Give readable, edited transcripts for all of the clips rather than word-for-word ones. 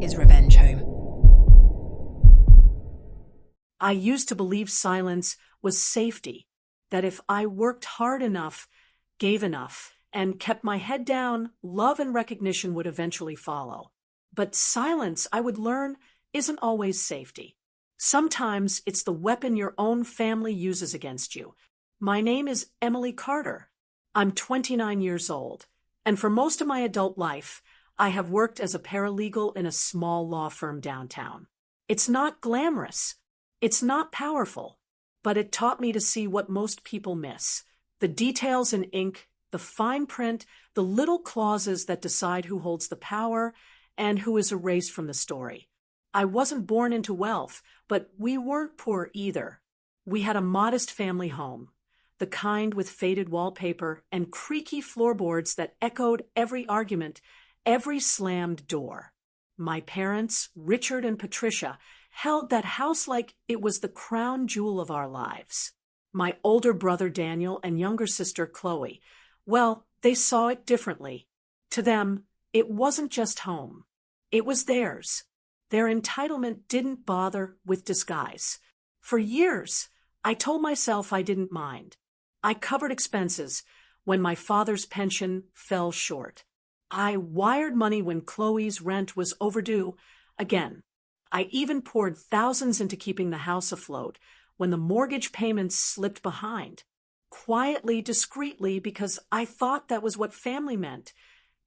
is revenge home. I used to believe silence was safety, that if I worked hard enough, gave enough, and kept my head down, love and recognition would eventually follow. But silence, I would learn, isn't always safety. Sometimes it's the weapon your own family uses against you. My name is Emily Carter. I'm 29 years old, and for most of my adult life, I have worked as a paralegal in a small law firm downtown. It's not glamorous. It's not powerful, but it taught me to see what most people miss. The details in ink, the fine print, the little clauses that decide who holds the power and who is erased from the story. I wasn't born into wealth, but we weren't poor either. We had a modest family home, the kind with faded wallpaper and creaky floorboards that echoed every argument, every slammed door. My parents, Richard and Patricia, held that house like it was the crown jewel of our lives. My older brother Daniel and younger sister Chloe, well, they saw it differently. To them, it wasn't just home. It was theirs. Their entitlement didn't bother with disguise. For years, I told myself I didn't mind. I covered expenses when my father's pension fell short. I wired money when Chloe's rent was overdue. Again, I even poured thousands into keeping the house afloat when the mortgage payments slipped behind. Quietly, discreetly, because I thought that was what family meant.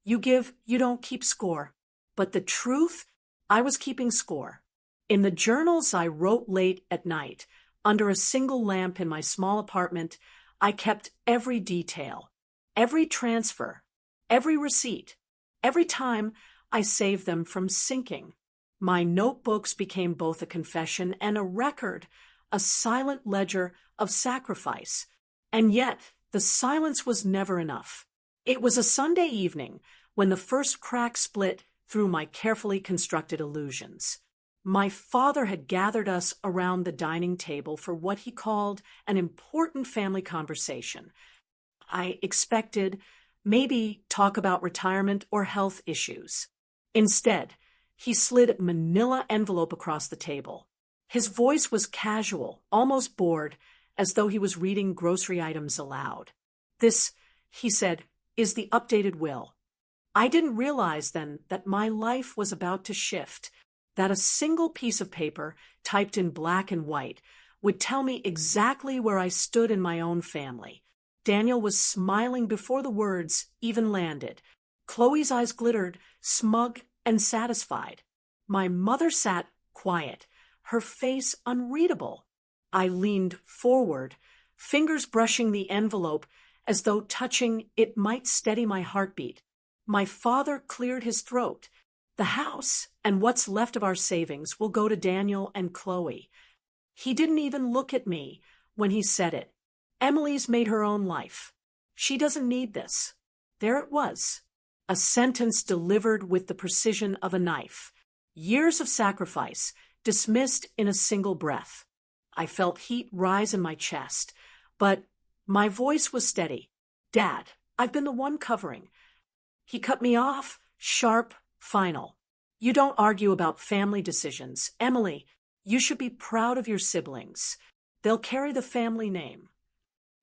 You give, you don't keep score. But the truth, I was keeping score. In the journals I wrote late at night, under a single lamp in my small apartment, I kept every detail, every transfer, every receipt. Every time, I saved them from sinking. My notebooks became both a confession and a record, a silent ledger of sacrifice. And yet, the silence was never enough. It was a Sunday evening when the first crack split through my carefully constructed illusions. My father had gathered us around the dining table for what he called an important family conversation. I expected maybe talk about retirement or health issues. Instead, he slid a manila envelope across the table. His voice was casual, almost bored, as though he was reading grocery items aloud. This, he said, is the updated will. I didn't realize then that my life was about to shift, that a single piece of paper, typed in black and white, would tell me exactly where I stood in my own family. Daniel was smiling before the words even landed. Chloe's eyes glittered, smug and satisfied. My mother sat quiet, her face unreadable. I leaned forward, fingers brushing the envelope as though touching it might steady my heartbeat. My father cleared his throat. The house and what's left of our savings will go to Daniel and Chloe. He didn't even look at me when he said it. Emily's made her own life. She doesn't need this. There it was. A sentence delivered with the precision of a knife. Years of sacrifice, dismissed in a single breath. I felt heat rise in my chest, but my voice was steady. Dad, I've been the one covering. He cut me off, sharp, final. You don't argue about family decisions. Emily, you should be proud of your siblings. They'll carry the family name.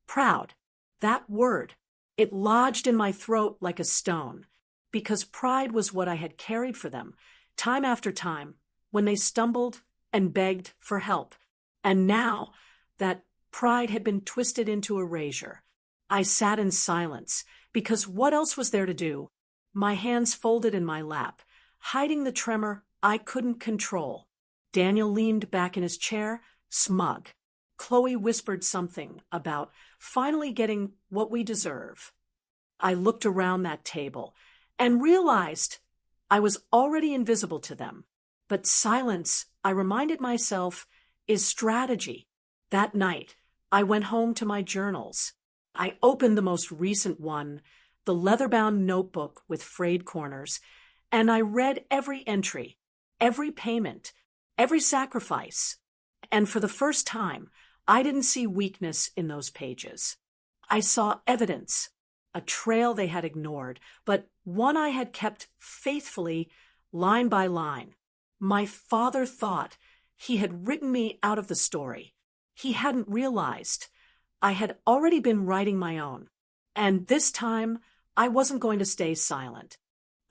Proud. That word. It lodged in my throat like a stone, because pride was what I had carried for them, time after time, when they stumbled and begged for help. And now that pride had been twisted into erasure. I sat in silence, because what else was there to do? My hands folded in my lap, hiding the tremor I couldn't control. Daniel leaned back in his chair, smug. Chloe whispered something about finally getting what we deserve. I looked around that table and realized I was already invisible to them. But silence, I reminded myself, is strategy. That night, I went home to my journals. I opened the most recent one, the leather-bound notebook with frayed corners, and I read every entry, every payment, every sacrifice. And for the first time, I didn't see weakness in those pages. I saw evidence, a trail they had ignored, but one I had kept faithfully, line by line. My father thought he had written me out of the story. He hadn't realized I had already been writing my own. And this time, I wasn't going to stay silent.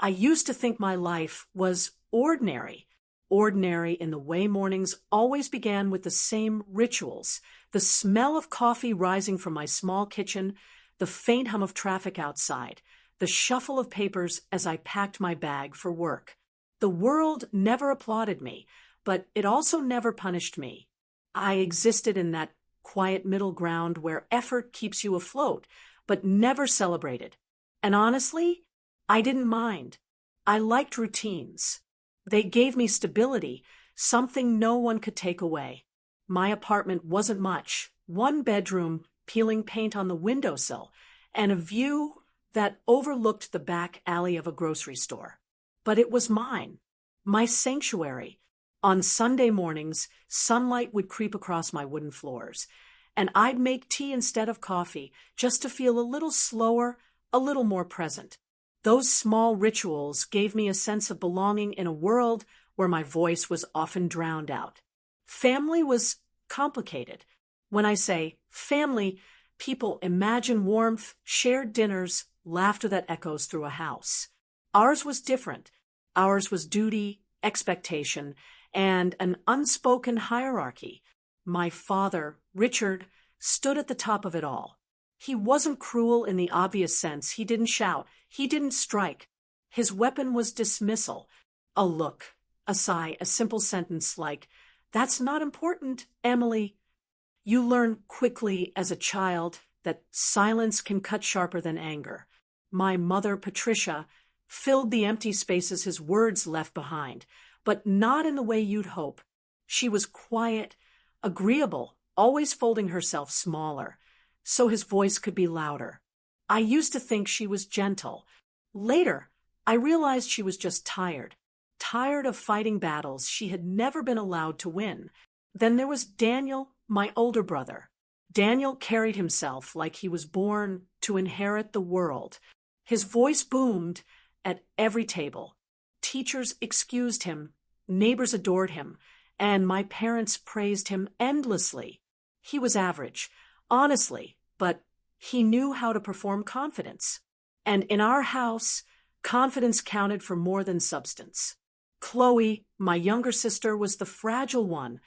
I used to think my life was ordinary. Ordinary in the way mornings always began with the same rituals, the smell of coffee rising from my small kitchen, the faint hum of traffic outside, the shuffle of papers as I packed my bag for work. The world never applauded me, but it also never punished me. I existed in that quiet middle ground where effort keeps you afloat, but never celebrated. And honestly, I didn't mind. I liked routines. They gave me stability, something no one could take away. My apartment wasn't much, one bedroom, peeling paint on the windowsill, and a view that overlooked the back alley of a grocery store. But it was mine, my sanctuary. On Sunday mornings, sunlight would creep across my wooden floors, and I'd make tea instead of coffee just to feel a little slower, a little more present. Those small rituals gave me a sense of belonging in a world where my voice was often drowned out. Family was complicated. When I say family, people imagine warmth, shared dinners, laughter that echoes through a house. Ours was different. Ours was duty, expectation, and an unspoken hierarchy. My father, Richard, stood at the top of it all. He wasn't cruel in the obvious sense. He didn't shout. He didn't strike. His weapon was dismissal. A look, a sigh, a simple sentence like, "That's not important, Emily." You learn quickly as a child that silence can cut sharper than anger. My mother, Patricia, filled the empty spaces his words left behind, but not in the way you'd hope. She was quiet, agreeable, always folding herself smaller, so his voice could be louder. I used to think she was gentle. Later, I realized she was just tired. Tired of fighting battles she had never been allowed to win. Then there was Daniel, my older brother. Daniel carried himself like he was born to inherit the world. His voice boomed at every table. Teachers excused him, neighbors adored him, and my parents praised him endlessly. He was average, honestly, but he knew how to perform confidence. And in our house, confidence counted for more than substance. Chloe, my younger sister, was the fragile one,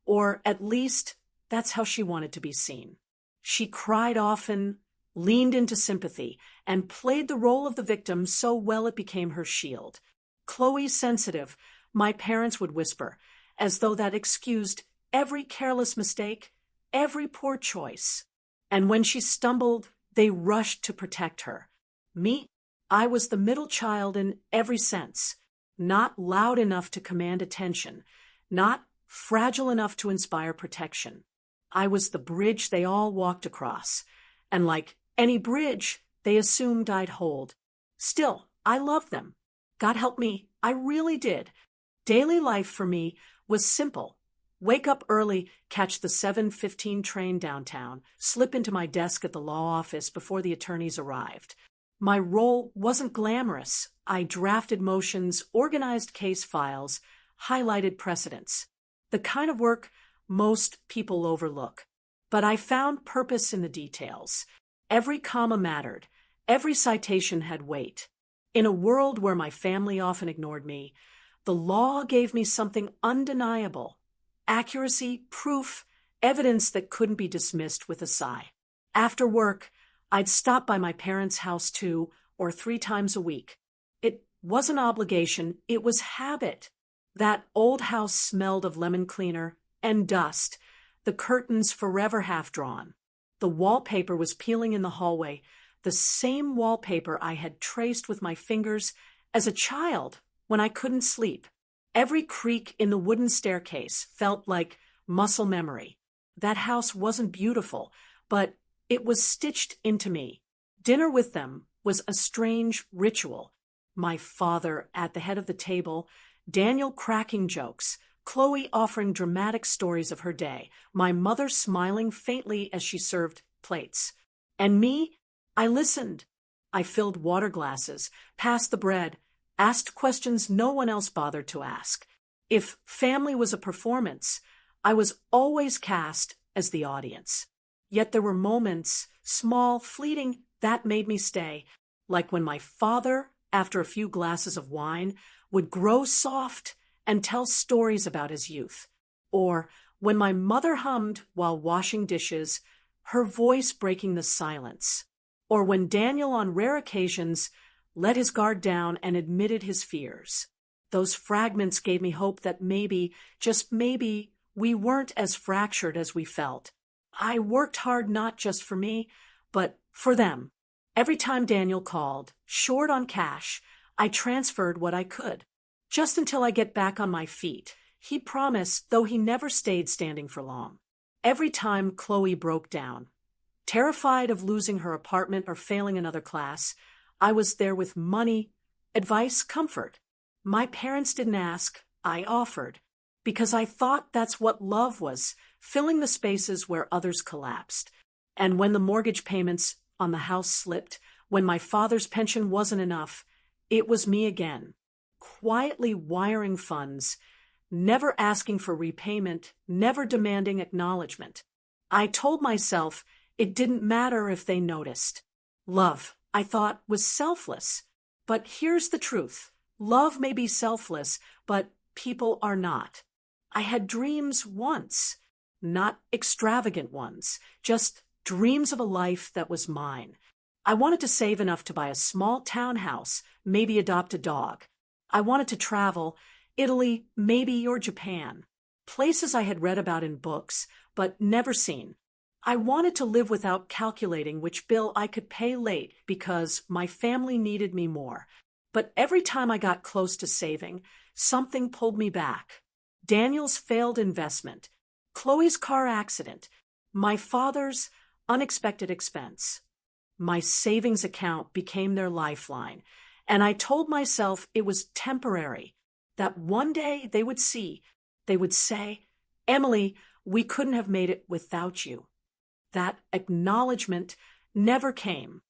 or at least that's how she wanted to be seen. She cried often, leaned into sympathy, and played the role of the victim so well it became her shield. Chloe's sensitive, my parents would whisper, as though that excused every careless mistake, every poor choice. And when she stumbled, they rushed to protect her. Me, I was the middle child in every sense, not loud enough to command attention, not fragile enough to inspire protection. I was the bridge they all walked across, and like any bridge, they assumed I'd hold. Still, I loved them. God help me, I really did. Daily life for me was simple. Wake up early, catch the 7:15 train downtown, slip into my desk at the law office before the attorneys arrived. My role wasn't glamorous. I drafted motions, organized case files, highlighted precedents. The kind of work most people overlook. But I found purpose in the details. Every comma mattered. Every citation had weight. In a world where my family often ignored me, the law gave me something undeniable. Accuracy, proof, evidence that couldn't be dismissed with a sigh. After work, I'd stop by my parents' house 2 or 3 times a week. It wasn't obligation, it was habit. That old house smelled of lemon cleaner and dust, the curtains forever half-drawn. The wallpaper was peeling in the hallway, the same wallpaper I had traced with my fingers as a child when I couldn't sleep. Every creak in the wooden staircase felt like muscle memory. That house wasn't beautiful, but it was stitched into me. Dinner with them was a strange ritual. My father at the head of the table, Daniel cracking jokes, Chloe offering dramatic stories of her day, my mother smiling faintly as she served plates. And me, I listened. I filled water glasses, passed the bread, asked questions no one else bothered to ask. If family was a performance, I was always cast as the audience. Yet there were moments, small, fleeting, that made me stay, like when my father, after a few glasses of wine, would grow soft and tell stories about his youth, or when my mother hummed while washing dishes, her voice breaking the silence, or when Daniel on rare occasions let his guard down and admitted his fears. Those fragments gave me hope that maybe, just maybe, we weren't as fractured as we felt. I worked hard not just for me, but for them. Every time Daniel called, short on cash, I transferred what I could. Just until I get back on my feet, he promised, though he never stayed standing for long. Every time Chloe broke down, terrified of losing her apartment or failing another class, I was there with money, advice, comfort. My parents didn't ask, I offered, because I thought that's what love was, filling the spaces where others collapsed. And when the mortgage payments on the house slipped, when my father's pension wasn't enough, it was me again, quietly wiring funds, never asking for repayment, never demanding acknowledgement. I told myself it didn't matter if they noticed. Love, I thought, was selfless. But here's the truth. Love may be selfless, but people are not. I had dreams once, not extravagant ones, just dreams of a life that was mine. I wanted to save enough to buy a small townhouse, maybe adopt a dog. I wanted to travel, Italy, maybe, or Japan, places I had read about in books, but never seen. I wanted to live without calculating which bill I could pay late because my family needed me more. But every time I got close to saving, something pulled me back. Daniel's failed investment, Chloe's car accident, my father's unexpected expense. My savings account became their lifeline, and I told myself it was temporary, that one day they would say, Emily, we couldn't have made it without you. That acknowledgement never came.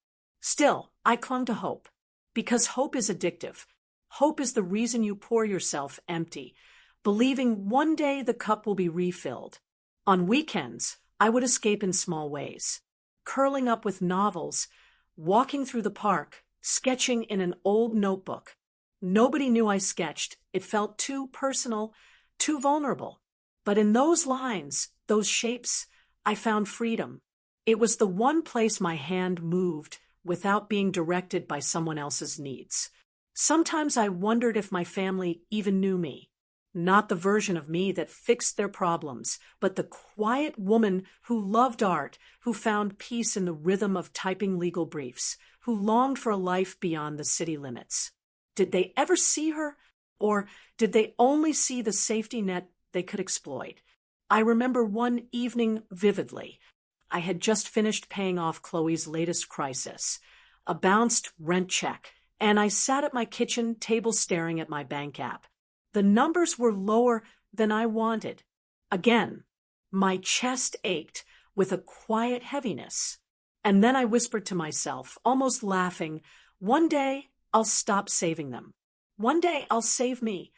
Still, I clung to hope, because hope is addictive. Hope is the reason you pour yourself empty, believing one day the cup will be refilled. On weekends, I would escape in small ways, curling up with novels, walking through the park, sketching in an old notebook. Nobody knew I sketched. It felt too personal, too vulnerable. But in those lines, those shapes, I found freedom. It was the one place my hand moved without being directed by someone else's needs. Sometimes I wondered if my family even knew me. Not the version of me that fixed their problems, but the quiet woman who loved art, who found peace in the rhythm of typing legal briefs, who longed for a life beyond the city limits. Did they ever see her? Or did they only see the safety net they could exploit? I remember one evening vividly. I had just finished paying off Chloe's latest crisis, a bounced rent check, and I sat at my kitchen table staring at my bank app. The numbers were lower than I wanted. Again, my chest ached with a quiet heaviness. And then I whispered to myself, almost laughing, one day I'll stop saving them. One day I'll save me.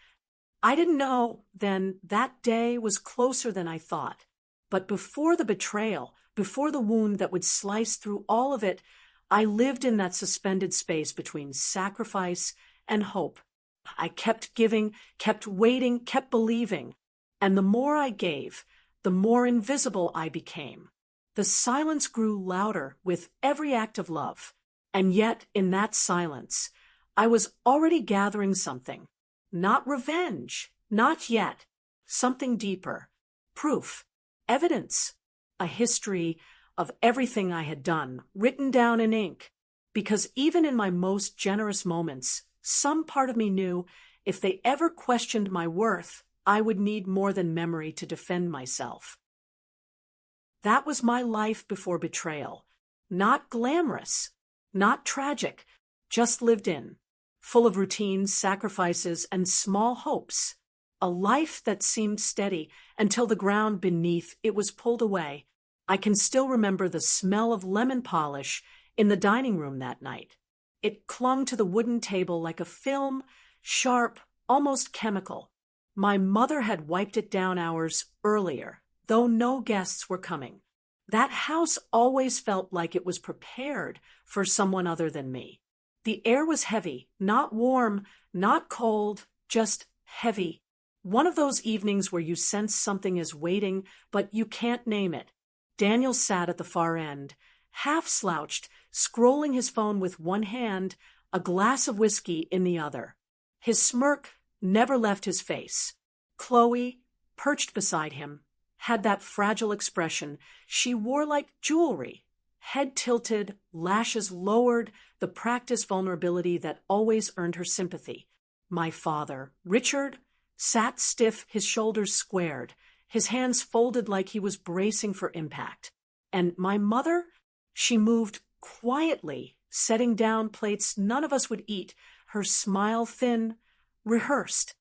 I didn't know then that day was closer than I thought. But before the betrayal, before the wound that would slice through all of it, I lived in that suspended space between sacrifice and hope. I kept giving, kept waiting, kept believing. And the more I gave, the more invisible I became. The silence grew louder with every act of love. And yet, in that silence, I was already gathering something. Not revenge, not yet. Something deeper. Proof. Evidence. A history of everything I had done, written down in ink. Because even in my most generous moments, some part of me knew if they ever questioned my worth, I would need more than memory to defend myself. That was my life before betrayal. Not glamorous, not tragic, just lived in, full of routines, sacrifices, and small hopes. A life that seemed steady until the ground beneath it was pulled away. I can still remember the smell of lemon polish in the dining room that night. It clung to the wooden table like a film, sharp, almost chemical. My mother had wiped it down hours earlier, though no guests were coming. That house always felt like it was prepared for someone other than me. The air was heavy, not warm, not cold, just heavy. One of those evenings where you sense something is waiting, but you can't name it. Daniel sat at the far end, half slouched, scrolling his phone with one hand, a glass of whiskey in the other. His smirk never left his face. Chloe, perched beside him, had that fragile expression she wore like jewelry. Head tilted, lashes lowered, the practiced vulnerability that always earned her sympathy. My father, Richard, sat stiff, his shoulders squared, his hands folded like he was bracing for impact. And my mother, she moved quietly, setting down plates none of us would eat, her smile thin, rehearsed.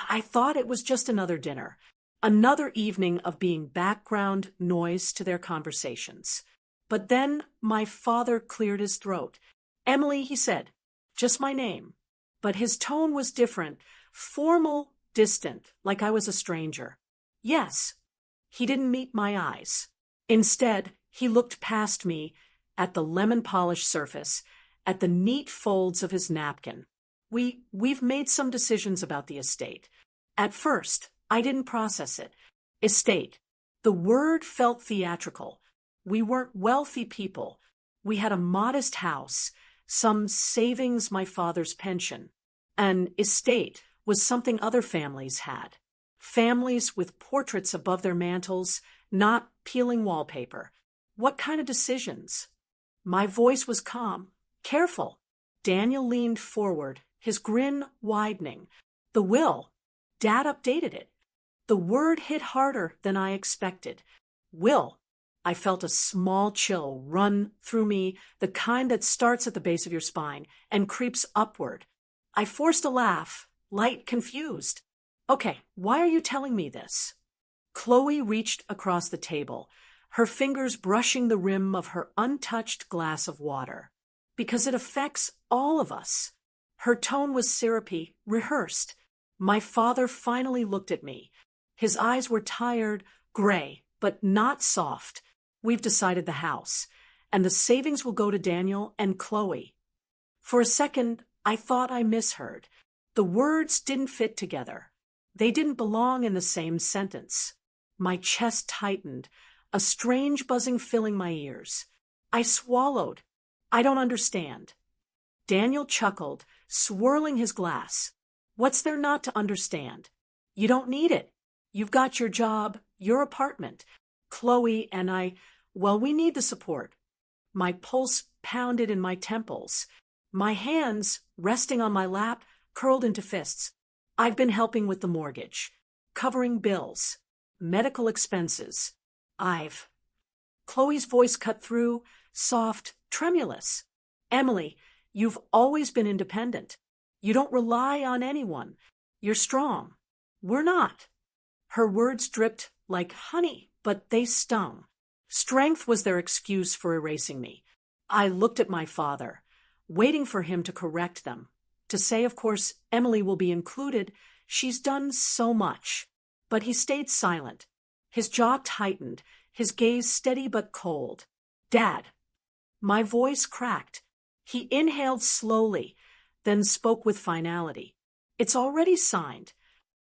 I thought it was just another dinner, another evening of being background noise to their conversations. But then my father cleared his throat. "Emily," he said, "just my name." But his tone was different, formal, distant, like I was a stranger. Yes, he didn't meet my eyes. Instead, he looked past me at the lemon-polished surface, at the neat folds of his napkin. We've made some decisions about the estate. At first, I didn't process it. Estate. The word felt theatrical. We weren't wealthy people. We had a modest house, some savings, my father's pension. An estate was something other families had. Families with portraits above their mantels, not peeling wallpaper. What kind of decisions? My voice was calm, careful. Daniel leaned forward, his grin widening. The will. Dad updated it. The word hit harder than I expected. Will. I felt a small chill run through me, the kind that starts at the base of your spine and creeps upward. I forced a laugh, light, confused. "Okay, why are you telling me this?" Chloe reached across the table, her fingers brushing the rim of her untouched glass of water. "Because it affects all of us." Her tone was syrupy, rehearsed. My father finally looked at me. His eyes were tired, gray, but not soft. "We've decided the house, and the savings will go to Daniel and Chloe." For a second, I thought I misheard. The words didn't fit together. They didn't belong in the same sentence. My chest tightened, a strange buzzing filling my ears. I swallowed. "I don't understand." Daniel chuckled, swirling his glass. "What's there not to understand? You don't need it. You've got your job, your apartment. Chloe and I, well, we need the support." My pulse pounded in my temples. My hands, resting on my lap, curled into fists. "I've been helping with the mortgage, covering bills, medical expenses. Chloe's voice cut through, soft, tremulous. "Emily, you've always been independent. You don't rely on anyone. You're strong. We're not." Her words dripped like honey, but they stung. Strength was their excuse for erasing me. I looked at my father, waiting for him to correct them, to say, of course, Emily will be included. She's done so much. But he stayed silent. His jaw tightened, his gaze steady but cold. "Dad." My voice cracked. He inhaled slowly, then spoke with finality. "It's already signed."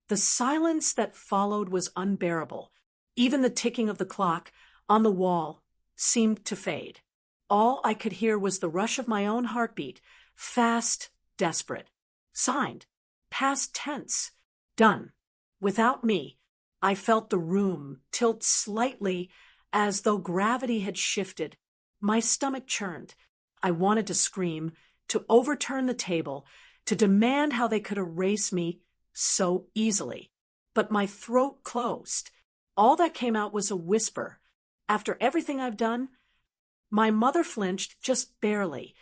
The silence that followed was unbearable. Even the ticking of the clock on the wall seemed to fade. All I could hear was the rush of my own heartbeat, fast, desperate. Signed. Past tense. Done. Without me. I felt the room tilt slightly as though gravity had shifted. My stomach churned. I wanted to scream, to overturn the table, to demand how they could erase me so easily. But my throat closed. All that came out was a whisper. "After everything I've done?" My mother flinched, just barely.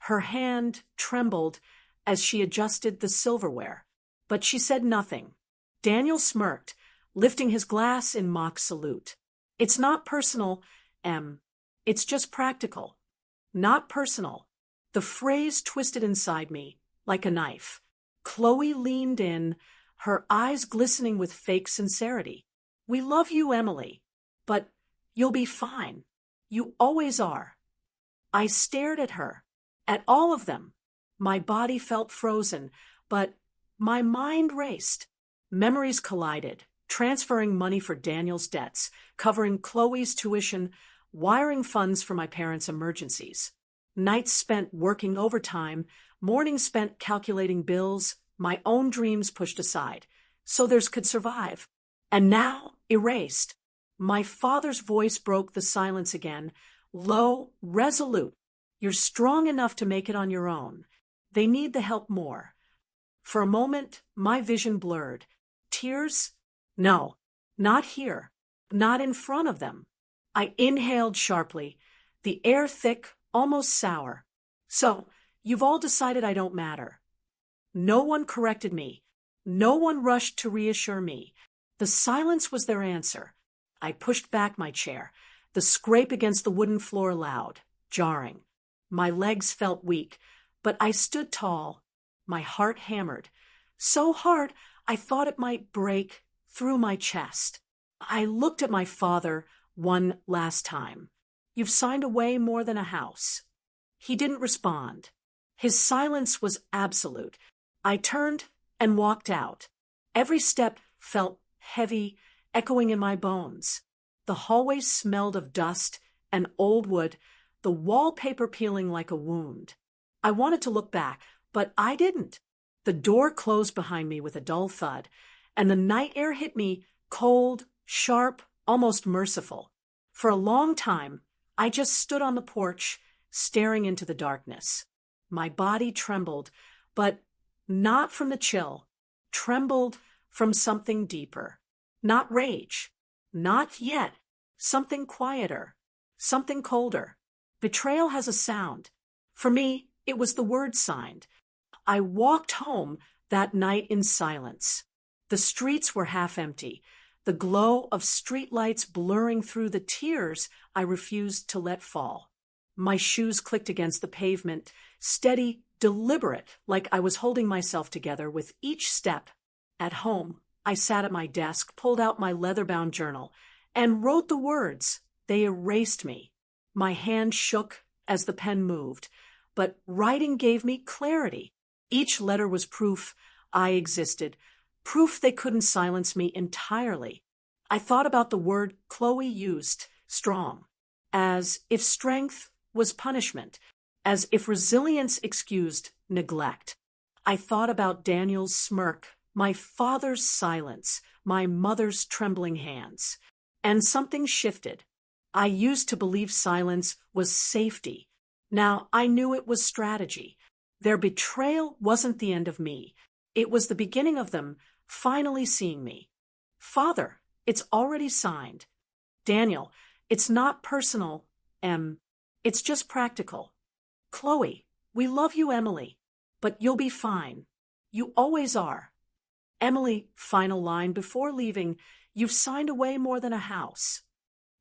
Her hand trembled as she adjusted the silverware. But she said nothing. Daniel smirked, lifting his glass in mock salute. "It's not personal, Em. It's just practical." Not personal. The phrase twisted inside me like a knife. Chloe leaned in, her eyes glistening with fake sincerity. "We love you, Emily. But you'll be fine. You always are." I stared at her, at all of them. My body felt frozen, but my mind raced. Memories collided, transferring money for Daniel's debts, covering Chloe's tuition, wiring funds for my parents' emergencies. Nights spent working overtime, mornings spent calculating bills, my own dreams pushed aside, so theirs could survive. And now, erased. My father's voice broke the silence again, low, resolute. "You're strong enough to make it on your own. They need the help more." For a moment, my vision blurred. Tears? No, not here, not in front of them. I inhaled sharply, the air thick, almost sour. "So, you've all decided I don't matter." No one corrected me. No one rushed to reassure me. The silence was their answer. I pushed back my chair, the scrape against the wooden floor loud, jarring. My legs felt weak, but I stood tall. My heart hammered. So hard, I thought it might break through my chest. I looked at my father one last time. "You've signed away more than a house." He didn't respond. His silence was absolute. I turned and walked out. Every step felt heavy, echoing in my bones. The hallway smelled of dust and old wood, the wallpaper peeling like a wound. I wanted to look back, but I didn't. The door closed behind me with a dull thud, and the night air hit me, cold, sharp, almost merciful. For a long time, I just stood on the porch, staring into the darkness. My body trembled, but not from the chill, trembled from something deeper. Not rage, not yet, something quieter, something colder. Betrayal has a sound. For me, it was the word signed. I walked home that night in silence. The streets were half empty, the glow of streetlights blurring through the tears I refused to let fall. My shoes clicked against the pavement, steady, deliberate, like I was holding myself together with each step. At home, I sat at my desk, pulled out my leather-bound journal, and wrote the words. They erased me. My hand shook as the pen moved, but writing gave me clarity. Each letter was proof I existed, proof they couldn't silence me entirely. I thought about the word Chloe used, strong, as if strength was punishment, as if resilience excused neglect. I thought about Daniel's smirk, my father's silence, my mother's trembling hands. And something shifted. I used to believe silence was safety. Now I knew it was strategy. Their betrayal wasn't the end of me. It was the beginning of them finally seeing me. "Father, it's already signed." "Daniel, it's not personal, it's just practical." "Chloe, we love you, Emily, but you'll be fine. You always are." "Emily," final line before leaving, "you've signed away more than a house."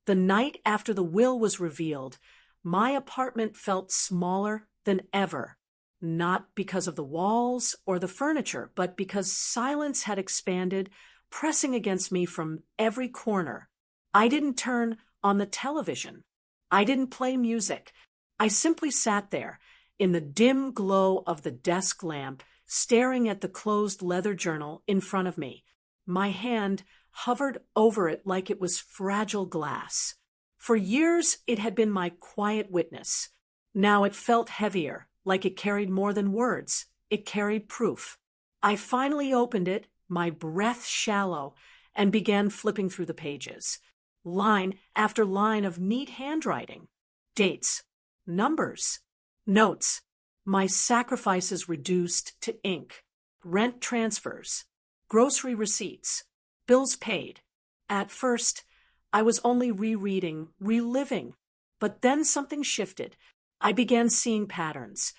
The night after the will was revealed, my apartment felt smaller than ever. Not because of the walls or the furniture, but because silence had expanded, pressing against me from every corner. I didn't turn on the television. I didn't play music. I simply sat there, in the dim glow of the desk lamp, staring at the closed leather journal in front of me. My hand hovered over it like it was fragile glass. For years, it had been my quiet witness. Now it felt heavier, like it carried more than words. It carried proof. I finally opened it, my breath shallow, and began flipping through the pages. Line after line of neat handwriting. Dates, numbers, notes, my sacrifices reduced to ink, rent transfers, grocery receipts, bills paid. At first, I was only rereading, reliving, but then something shifted. I began seeing patterns.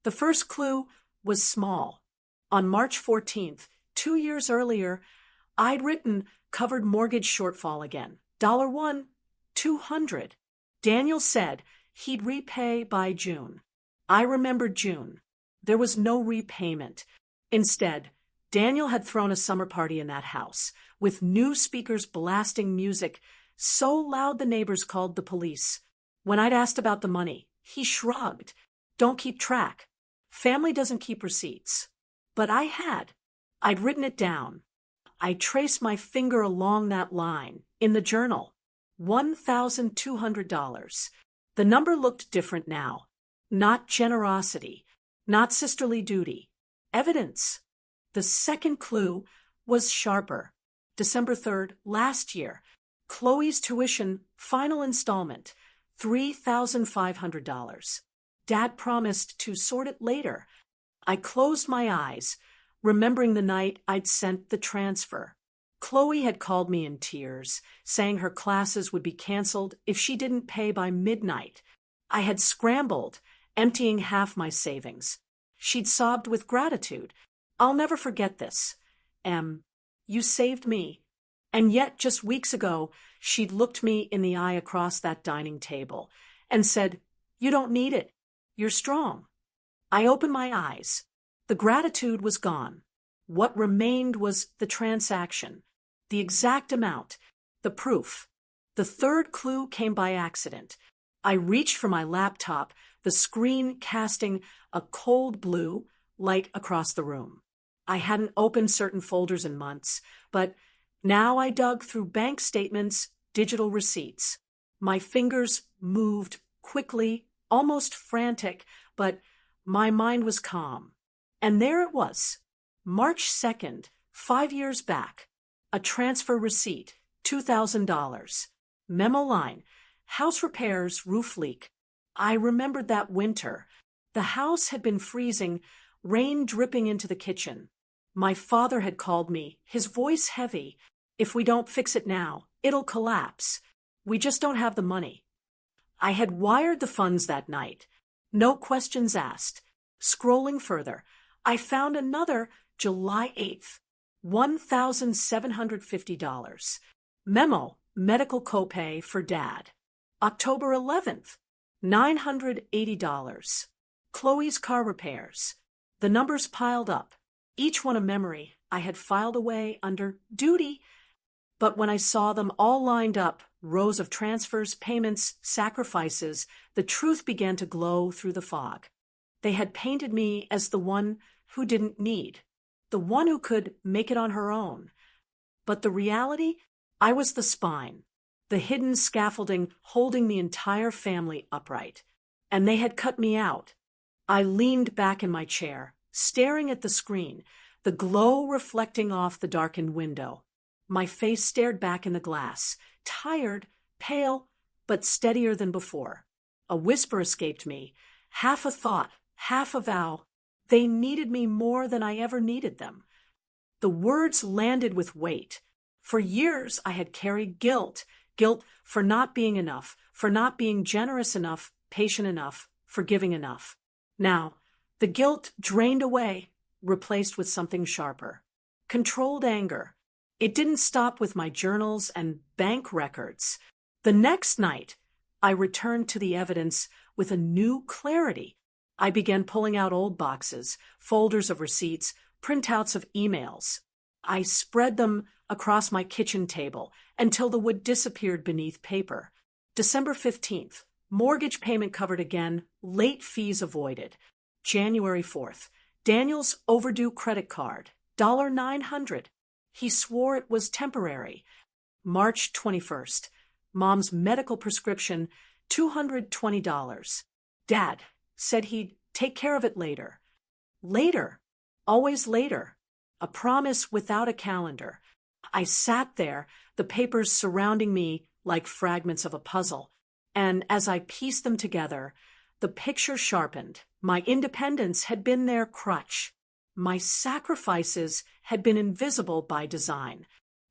The first clue was small. On March 14th, 2 years earlier, I'd written covered mortgage shortfall again. $1, $200. Daniel said he'd repay by June. I remembered June. There was no repayment. Instead, Daniel had thrown a summer party in that house, with new speakers blasting music so loud the neighbors called the police. When I'd asked about the money, he shrugged. Don't keep track. Family doesn't keep receipts. But I had. I'd written it down. I traced my finger along that line, in the journal. $1,200. The number looked different now. Not generosity, not sisterly duty. Evidence. The second clue was sharper. December 3rd, last year. Chloe's tuition, final installment, $3,500. Dad promised to sort it later. I closed my eyes, remembering the night I'd sent the transfer. Chloe had called me in tears, saying her classes would be canceled if she didn't pay by midnight. I had scrambled, emptying half my savings. She'd sobbed with gratitude. I'll never forget this. You saved me. And yet, just weeks ago, she'd looked me in the eye across that dining table and said, "You don't need it. You're strong." I opened my eyes. The gratitude was gone. What remained was the transaction, the exact amount, the proof. The third clue came by accident. I reached for my laptop, the screen casting a cold blue light across the room. I hadn't opened certain folders in months, but now I dug through bank statements, digital receipts. My fingers moved quickly, almost frantic, but my mind was calm. And there it was, March 2nd, 5 years back. A transfer receipt, $2,000. Memo line, house repairs, roof leak. I remembered that winter. The house had been freezing, rain dripping into the kitchen. My father had called me, his voice heavy. "If we don't fix it now, it'll collapse. We just don't have the money." I had wired the funds that night. No questions asked. Scrolling further, I found another July 8th, $1,750. Memo, medical copay for Dad. October 11th, $980. Chloe's car repairs. The numbers piled up, each one a memory I had filed away under duty. But when I saw them all lined up, rows of transfers, payments, sacrifices, the truth began to glow through the fog. They had painted me as the one who didn't need, the one who could make it on her own. But the reality, I was the spine, the hidden scaffolding holding the entire family upright. And they had cut me out. I leaned back in my chair, staring at the screen, the glow reflecting off the darkened window. My face stared back in the glass, tired, pale, but steadier than before. A whisper escaped me, half a thought, half a vow. They needed me more than I ever needed them. The words landed with weight. For years I had carried guilt for not being enough, for not being generous enough, patient enough, forgiving enough. Now, the guilt drained away, replaced with something sharper. Controlled anger. It didn't stop with my journals and bank records. The next night, I returned to the evidence with a new clarity. I began pulling out old boxes, folders of receipts, printouts of emails. I spread them across my kitchen table until the wood disappeared beneath paper. December 15th, mortgage payment covered again, late fees avoided. January 4th, Daniel's overdue credit card, $900. He swore it was temporary. March 21st, Mom's medical prescription, $220. Dad said he'd take care of it later. Later, always later. A promise without a calendar. I sat there, the papers surrounding me like fragments of a puzzle, and as I pieced them together, the picture sharpened. My independence had been their crutch. My sacrifices had been invisible by design.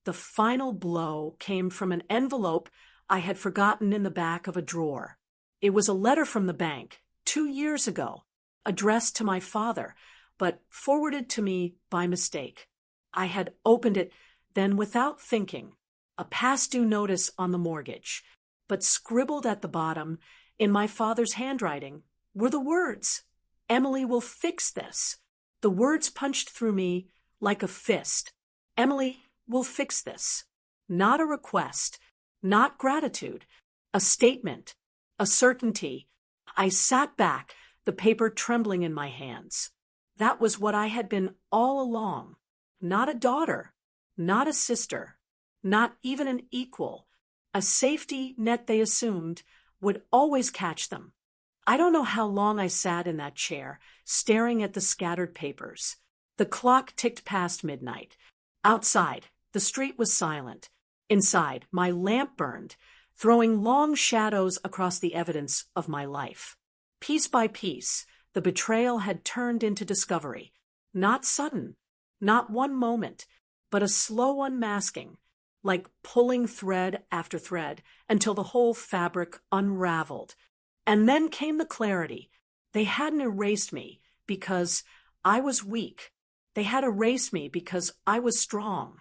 The final blow came from an envelope I had forgotten in the back of a drawer. It was a letter from the bank, 2 years ago, addressed to my father, but forwarded to me by mistake. I had opened it, then without thinking, a past due notice on the mortgage, but scribbled at the bottom, in my father's handwriting, were the words, "Emily will fix this." The words punched through me like a fist. Emily, we'll fix this. Not a request, not gratitude, a statement, a certainty. I sat back, the paper trembling in my hands. That was what I had been all along. Not a daughter, not a sister, not even an equal. A safety net they assumed would always catch them. I don't know how long I sat in that chair, staring at the scattered papers. The clock ticked past midnight. Outside, the street was silent. Inside, my lamp burned, throwing long shadows across the evidence of my life. Piece by piece, the betrayal had turned into discovery. Not sudden, not one moment, but a slow unmasking, like pulling thread after thread until the whole fabric unraveled. And then came the clarity. They hadn't erased me because I was weak. They had erased me because I was strong,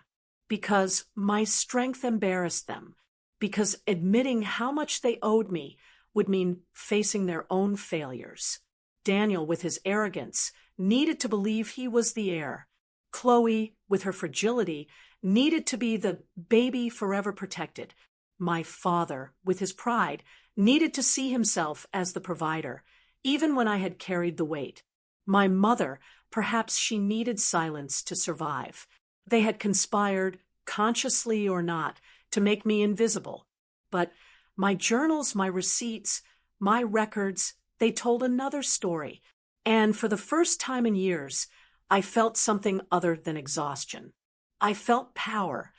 because my strength embarrassed them, because admitting how much they owed me would mean facing their own failures. Daniel, with his arrogance, needed to believe he was the heir. Chloe, with her fragility, needed to be the baby forever protected. My father, with his pride, needed to see himself as the provider, even when I had carried the weight. My mother, perhaps she needed silence to survive. They had conspired, consciously or not, to make me invisible. But my journals, my receipts, my records, they told another story. And for the first time in years, I felt something other than exhaustion. I felt power.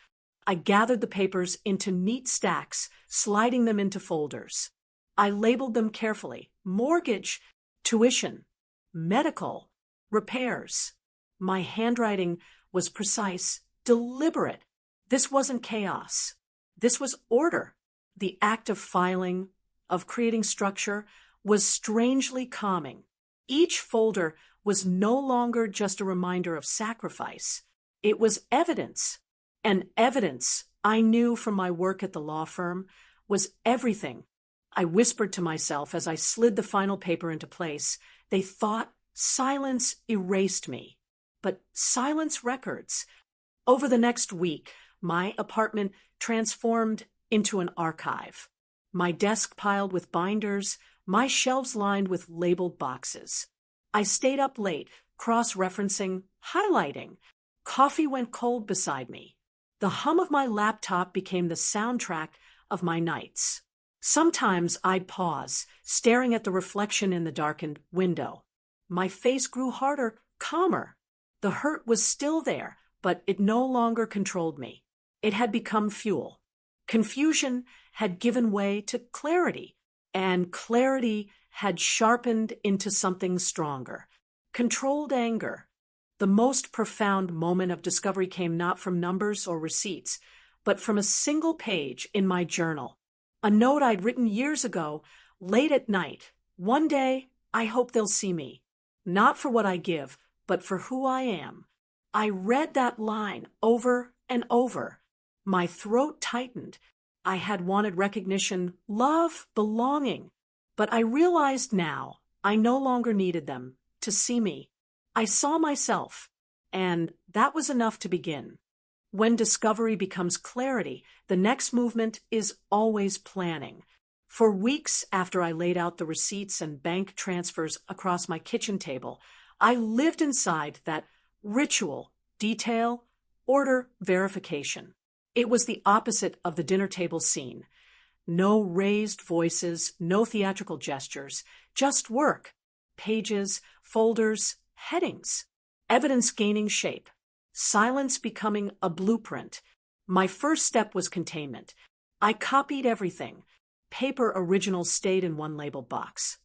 I gathered the papers into neat stacks, sliding them into folders. I labeled them carefully: mortgage, tuition, medical, repairs. My handwriting was precise, deliberate. This wasn't chaos. This was order. The act of filing, of creating structure, was strangely calming. Each folder was no longer just a reminder of sacrifice. It was evidence. And evidence, I knew from my work at the law firm, was everything. I whispered to myself as I slid the final paper into place. They thought silence erased me. But silence records. Over the next week, my apartment transformed into an archive. My desk piled with binders, my shelves lined with labeled boxes. I stayed up late, cross-referencing, highlighting. Coffee went cold beside me. The hum of my laptop became the soundtrack of my nights. Sometimes I'd pause, staring at the reflection in the darkened window. My face grew harder, calmer. The hurt was still there, but it no longer controlled me. It had become fuel. Confusion had given way to clarity, and clarity had sharpened into something stronger. Controlled anger. The most profound moment of discovery came not from numbers or receipts, but from a single page in my journal. A note I'd written years ago, late at night. One day, I hope they'll see me. Not for what I give, but for who I am. I read that line over and over. My throat tightened. I had wanted recognition, love, belonging. But I realized now I no longer needed them to see me. I saw myself, and that was enough to begin. When discovery becomes clarity, the next movement is always planning. For weeks after I laid out the receipts and bank transfers across my kitchen table, I lived inside that ritual, detail, order, verification. It was the opposite of the dinner table scene. No raised voices, no theatrical gestures, just work. Pages, folders, headings. Evidence gaining shape. Silence becoming a blueprint. My first step was containment. I copied everything. Paper originals stayed in one labeled box.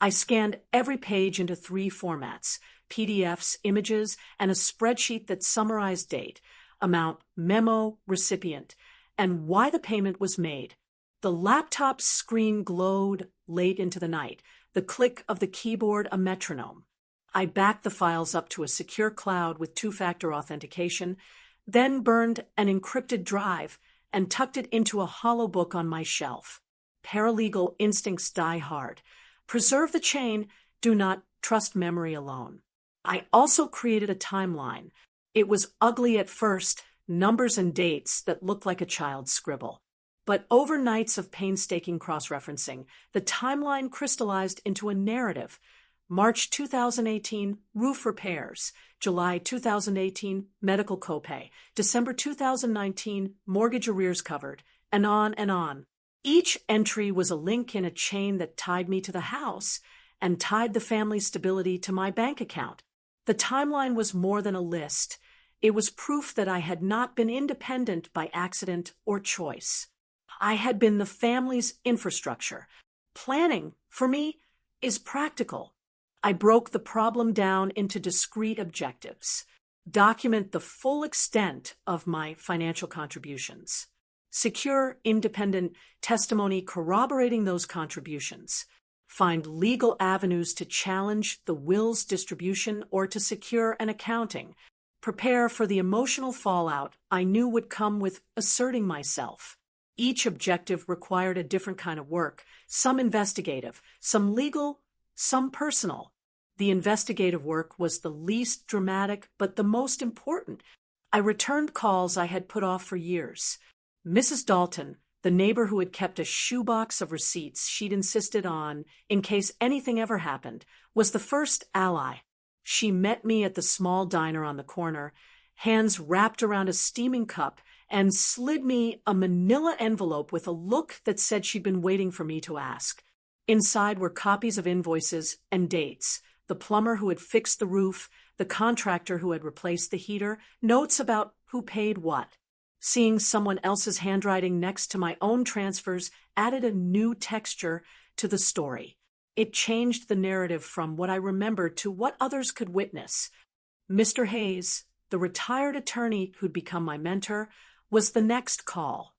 I scanned every page into 3 formats: PDFs, images, and a spreadsheet that summarized date, amount, memo, recipient, and why the payment was made. The laptop screen glowed late into the night, the click of the keyboard a metronome. I backed the files up to a secure cloud with 2-factor authentication, then burned an encrypted drive and tucked it into a hollow book on my shelf. Paralegal instincts die hard. Preserve the chain, do not trust memory alone. I also created a timeline, It was ugly at first, numbers and dates that looked like a child's scribble. But over nights of painstaking cross-referencing, the timeline crystallized into a narrative. March 2018, roof repairs. July 2018, medical copay. December 2019, mortgage arrears covered. And on and on. Each entry was a link in a chain that tied me to the house and tied the family's stability to my bank account. The timeline was more than a list. It was proof that I had not been independent by accident or choice. I had been the family's infrastructure. Planning, for me, is practical. I broke the problem down into discrete objectives. Document the full extent of my financial contributions. Secure, independent testimony corroborating those contributions. Find legal avenues to challenge the will's distribution or to secure an accounting. Prepare for the emotional fallout I knew would come with asserting myself. Each objective required a different kind of work, some investigative, some legal, some personal. The investigative work was the least dramatic, but the most important. I returned calls I had put off for years. Mrs. Dalton, the neighbor who had kept a shoebox of receipts she'd insisted on in case anything ever happened, was the first ally. She met me at the small diner on the corner, hands wrapped around a steaming cup, and slid me a manila envelope with a look that said she'd been waiting for me to ask. Inside were copies of invoices and dates, the plumber who had fixed the roof, the contractor who had replaced the heater, notes about who paid what. Seeing someone else's handwriting next to my own transfers added a new texture to the story. It changed the narrative from what I remembered to what others could witness. Mr. Hayes, the retired attorney who'd become my mentor, was the next call.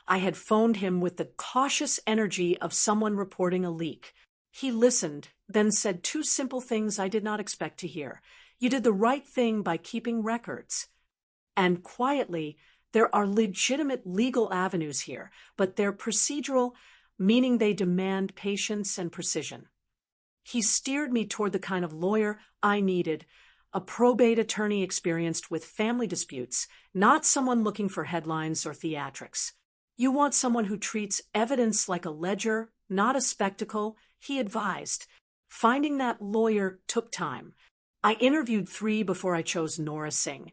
I had phoned him with the cautious energy of someone reporting a leak. He listened, then said two simple things I did not expect to hear. You did the right thing by keeping records. And quietly, there are legitimate legal avenues here, but they're procedural, meaning they demand patience and precision. He steered me toward the kind of lawyer I needed, a probate attorney experienced with family disputes, not someone looking for headlines or theatrics. You want someone who treats evidence like a ledger, not a spectacle, he advised. Finding that lawyer took time. I interviewed 3 before I chose Nora Singh,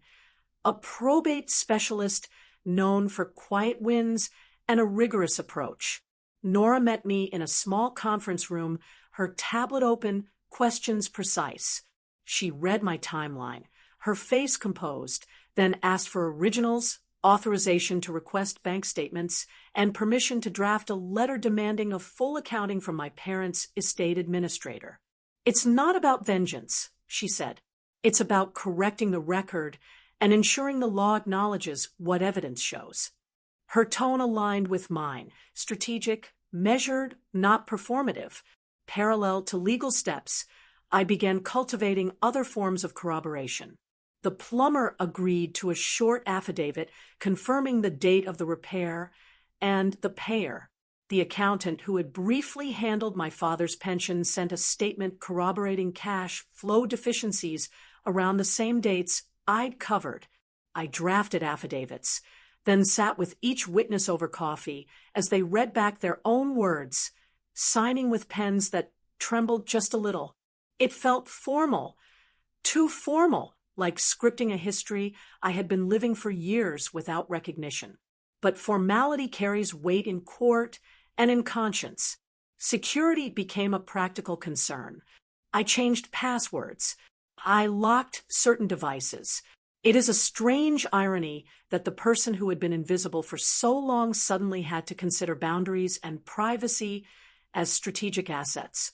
a probate specialist known for quiet wins and a rigorous approach. Nora met me in a small conference room, her tablet open, questions precise. She read my timeline, her face composed, then asked for originals, authorization to request bank statements, and permission to draft a letter demanding a full accounting from my parents' estate administrator. It's not about vengeance, she said. It's about correcting the record and ensuring the law acknowledges what evidence shows. Her tone aligned with mine, strategic, measured, not performative. Parallel to legal steps, I began cultivating other forms of corroboration. The plumber agreed to a short affidavit confirming the date of the repair, and the payer, the accountant who had briefly handled my father's pension, sent a statement corroborating cash flow deficiencies around the same dates I'd covered. I drafted affidavits, then sat with each witness over coffee as they read back their own words, signing with pens that trembled just a little. It felt formal, too formal, like scripting a history I had been living for years without recognition. But formality carries weight in court and in conscience. Security became a practical concern. I changed passwords. I locked certain devices. It is a strange irony that the person who had been invisible for so long suddenly had to consider boundaries and privacy as strategic assets.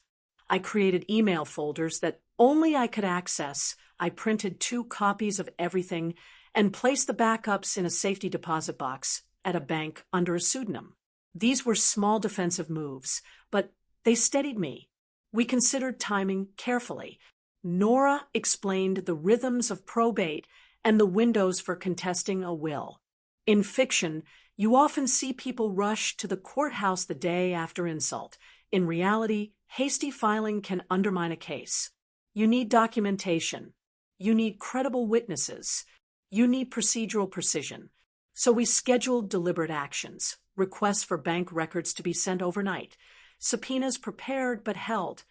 I created email folders that only I could access. I printed 2 copies of everything and placed the backups in a safety deposit box at a bank under a pseudonym. These were small defensive moves, but they steadied me. We considered timing carefully. Nora explained the rhythms of probate and the windows for contesting a will. In fiction, you often see people rush to the courthouse the day after insult. In reality, hasty filing can undermine a case. You need documentation. You need credible witnesses. You need procedural precision. So we scheduled deliberate actions, requests for bank records to be sent overnight, subpoenas prepared but held,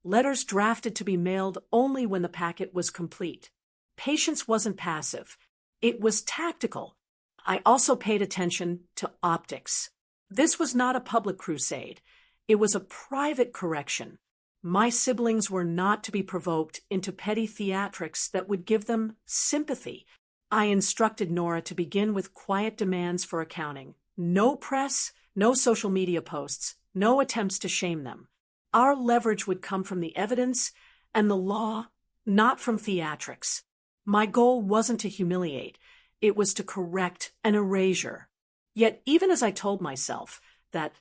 letters drafted to be mailed only when the packet was complete. Patience wasn't passive. It was tactical. I also paid attention to optics. This was not a public crusade. It was a private correction. My siblings were not to be provoked into petty theatrics that would give them sympathy. I instructed Nora to begin with quiet demands for accounting. No press, no social media posts, no attempts to shame them. Our leverage would come from the evidence and the law, not from theatrics. My goal wasn't to humiliate. It was to correct an erasure. Yet even as I told myself that,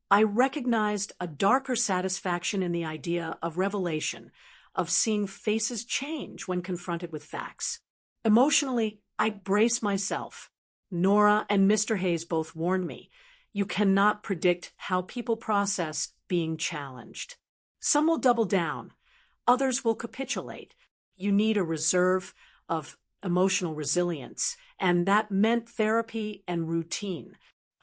I recognized a darker satisfaction in the idea of revelation, of seeing faces change when confronted with facts. Emotionally, I braced myself. Nora and Mr. Hayes both warned me, you cannot predict how people process being challenged. Some will double down. Others will capitulate. You need a reserve of emotional resilience, and that meant therapy and routine.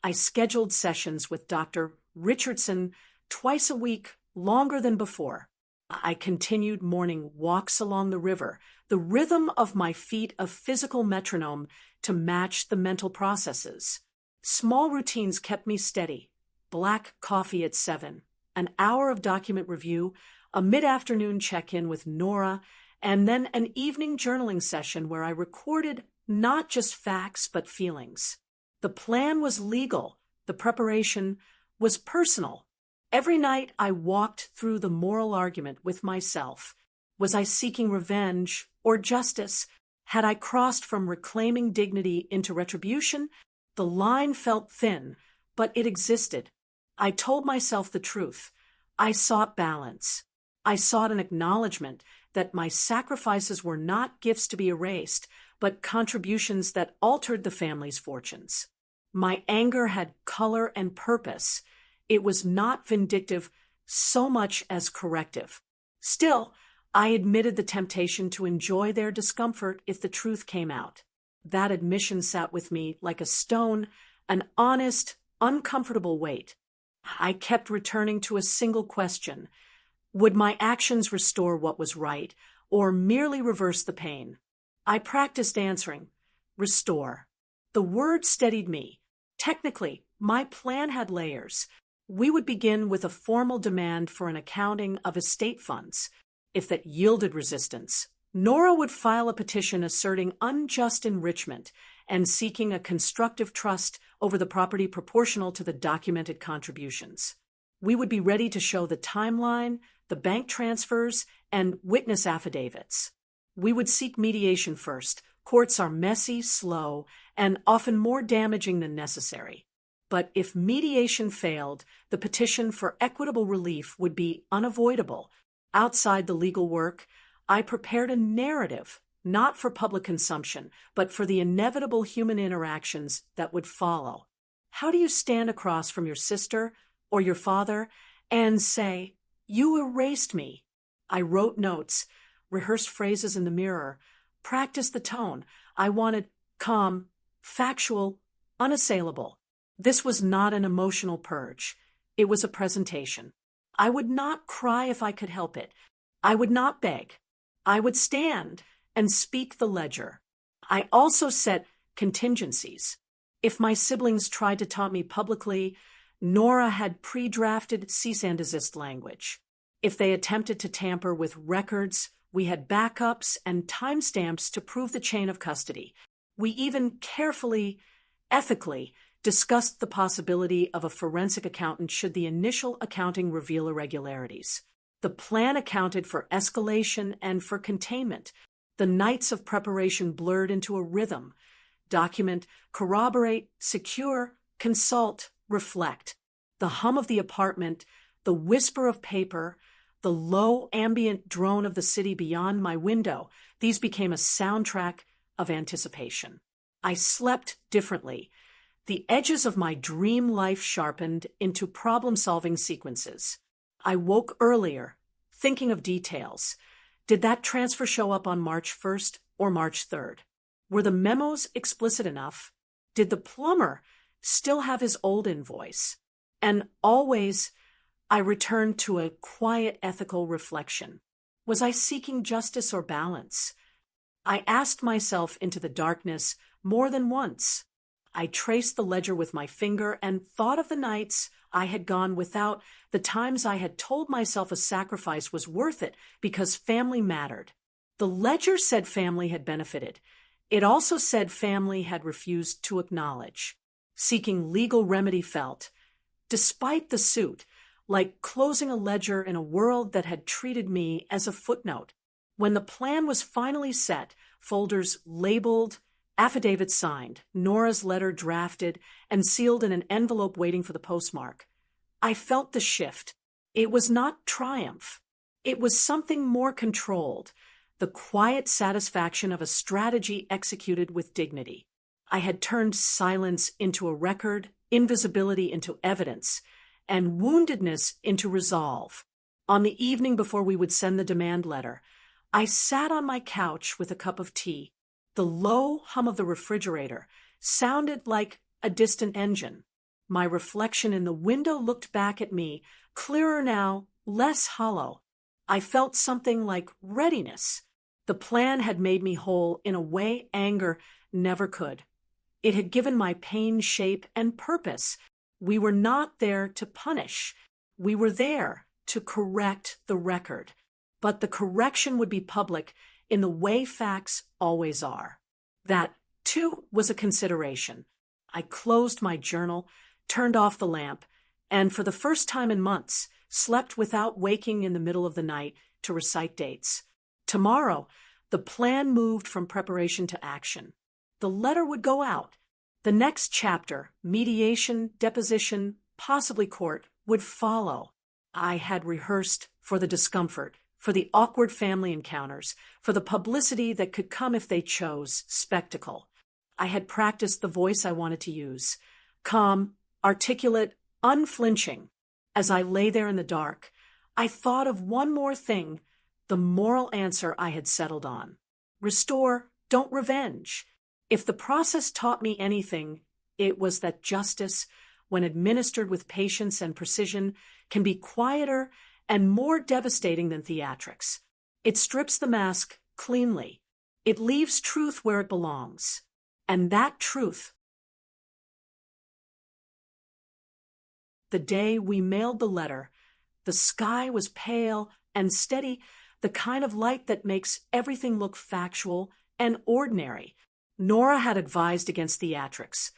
I scheduled sessions with Dr. Richardson twice a week, longer than before. I continued morning walks along the river, the rhythm of my feet a physical metronome to match the mental processes. Small routines kept me steady. Black coffee at 7, an hour of document review, a mid-afternoon check-in with Nora, and then an evening journaling session where I recorded not just facts but feelings. The plan was legal. The preparation was personal. Every night I walked through the moral argument with myself. Was I seeking revenge or justice? Had I crossed from reclaiming dignity into retribution? The line felt thin, but it existed. I told myself the truth. I sought balance. I sought an acknowledgement that my sacrifices were not gifts to be erased, but contributions that altered the family's fortunes. My anger had color and purpose. It was not vindictive so much as corrective. Still, I admitted the temptation to enjoy their discomfort if the truth came out. That admission sat with me like a stone, an honest, uncomfortable weight. I kept returning to a single question. Would my actions restore what was right, or merely reverse the pain? I practiced answering, restore. The word steadied me. Technically, my plan had layers. We would begin with a formal demand for an accounting of estate funds. If that yielded resistance, Nora would file a petition asserting unjust enrichment and seeking a constructive trust over the property proportional to the documented contributions. We would be ready to show the timeline, the bank transfers, and witness affidavits. We would seek mediation first. Courts are messy, slow, and often more damaging than necessary. But if mediation failed, the petition for equitable relief would be unavoidable. Outside the legal work, I prepared a narrative, not for public consumption, but for the inevitable human interactions that would follow. How do you stand across from your sister or your father and say, "You erased me"? I wrote notes, rehearsed phrases in the mirror, practiced the tone. I wanted calm, factual, unassailable. This was not an emotional purge. It was a presentation. I would not cry if I could help it. I would not beg. I would stand and speak the ledger. I also set contingencies. If my siblings tried to taunt me publicly, Nora had pre-drafted cease and desist language. If they attempted to tamper with records, we had backups and timestamps to prove the chain of custody. We even carefully, ethically, discussed the possibility of a forensic accountant should the initial accounting reveal irregularities. The plan accounted for escalation and for containment. The nights of preparation blurred into a rhythm. Document, corroborate, secure, consult, reflect. The hum of the apartment, the whisper of paper, the low ambient drone of the city beyond my window, these became a soundtrack of anticipation. I slept differently. The edges of my dream life sharpened into problem-solving sequences. I woke earlier, thinking of details. Did that transfer show up on March 1st or March 3rd? Were the memos explicit enough? Did the plumber still have his old invoice? And always, I returned to a quiet ethical reflection. Was I seeking justice or balance? I asked myself into the darkness more than once. I traced the ledger with my finger and thought of the nights I had gone without, the times I had told myself a sacrifice was worth it because family mattered. The ledger said family had benefited. It also said family had refused to acknowledge. Seeking legal remedy felt, despite the suit, like closing a ledger in a world that had treated me as a footnote. When the plan was finally set, folders labeled, affidavits signed, Nora's letter drafted, and sealed in an envelope waiting for the postmark, I felt the shift. It was not triumph. It was something more controlled, the quiet satisfaction of a strategy executed with dignity. I had turned silence into a record, invisibility into evidence, and woundedness into resolve. On the evening before we would send the demand letter, I sat on my couch with a cup of tea. The low hum of the refrigerator sounded like a distant engine. My reflection in the window looked back at me, clearer now, less hollow. I felt something like readiness. The plan had made me whole in a way anger never could. It had given my pain shape and purpose. We were not there to punish. We were there to correct the record. But the correction would be public in the way facts always are. That, too, was a consideration. I closed my journal, turned off the lamp, and for the first time in months, slept without waking in the middle of the night to recite dates. Tomorrow, the plan moved from preparation to action. The letter would go out. The next chapter, mediation, deposition, possibly court, would follow. I had rehearsed for the discomfort, for the awkward family encounters, for the publicity that could come if they chose, spectacle. I had practiced the voice I wanted to use, calm, articulate, unflinching. As I lay there in the dark, I thought of one more thing, the moral answer I had settled on. Restore, don't revenge. If the process taught me anything, it was that justice, when administered with patience and precision, can be quieter and more devastating than theatrics. It strips the mask cleanly. It leaves truth where it belongs. And that truth. The day we mailed the letter, the sky was pale and steady, the kind of light that makes everything look factual and ordinary. Nora had advised against theatrics.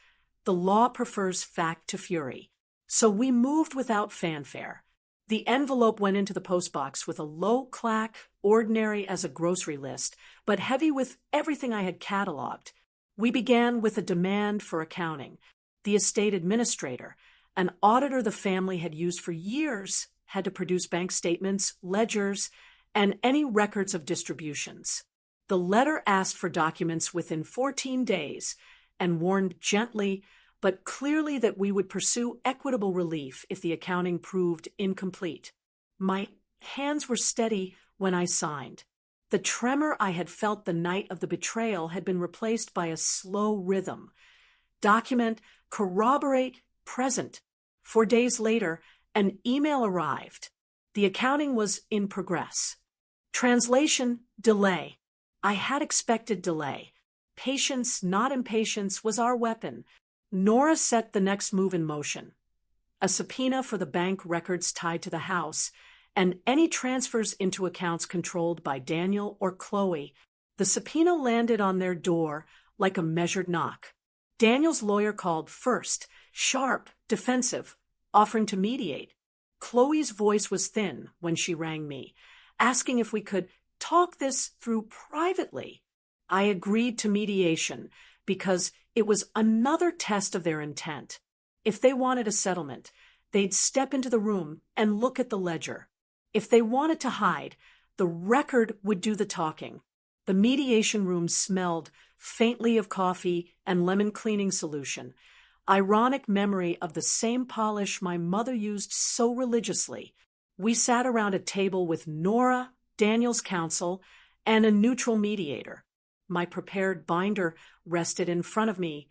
The law prefers fact to fury. So we moved without fanfare. The envelope went into the postbox with a low clack, ordinary as a grocery list, but heavy with everything I had cataloged. We began with a demand for accounting. The estate administrator, an auditor the family had used for years, had to produce bank statements, ledgers, and any records of distributions. The letter asked for documents within 14 days and warned gently but clearly that we would pursue equitable relief if the accounting proved incomplete. My hands were steady when I signed. The tremor I had felt the night of the betrayal had been replaced by a slow rhythm. Document, corroborate, present. 4 days later, an email arrived. The accounting was in progress. Translation, delay. I had expected delay. Patience, not impatience, was our weapon. Nora set the next move in motion. A subpoena for the bank records tied to the house, and any transfers into accounts controlled by Daniel or Chloe. The subpoena landed on their door like a measured knock. Daniel's lawyer called first, sharp, defensive, offering to mediate. Chloe's voice was thin when she rang me, asking if we could talk this through privately. I agreed to mediation because it was another test of their intent. If they wanted a settlement, they'd step into the room and look at the ledger. If they wanted to hide, the record would do the talking. The mediation room smelled faintly of coffee and lemon cleaning solution, ironic memory of the same polish my mother used so religiously. We sat around a table with Nora, Daniel's counsel, and a neutral mediator. My prepared binder rested in front of me.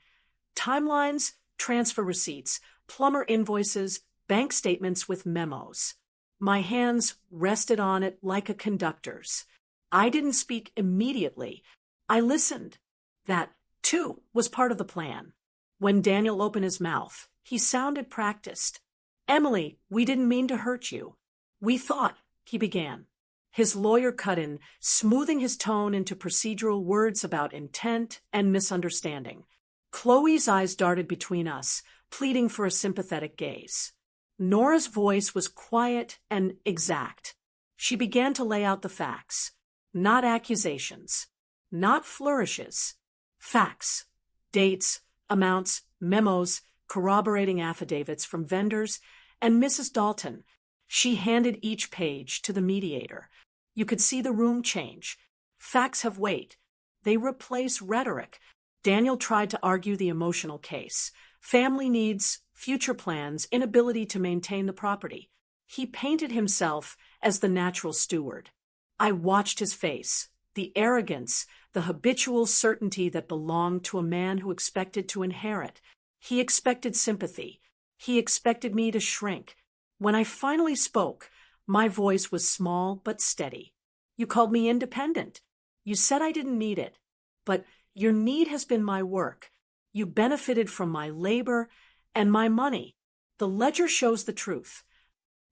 Timelines, transfer receipts, plumber invoices, bank statements with memos. My hands rested on it like a conductor's. I didn't speak immediately. I listened. That, too, was part of the plan. When Daniel opened his mouth, he sounded practiced. "Emily, we didn't mean to hurt you. We thought," he began. His lawyer cut in, smoothing his tone into procedural words about intent and misunderstanding. Chloe's eyes darted between us, pleading for a sympathetic gaze. Nora's voice was quiet and exact. She began to lay out the facts. Not accusations. Not flourishes. Facts. Dates, amounts, memos, corroborating affidavits from vendors, and Mrs. Dalton. She handed each page to the mediator. You could see the room change. Facts have weight. They replace rhetoric. Daniel tried to argue the emotional case. Family needs, future plans, inability to maintain the property. He painted himself as the natural steward. I watched his face, the arrogance, the habitual certainty that belonged to a man who expected to inherit. He expected sympathy. He expected me to shrink. When I finally spoke, my voice was small but steady. "You called me independent. You said I didn't need it. But your need has been my work. You benefited from my labor and my money. The ledger shows the truth.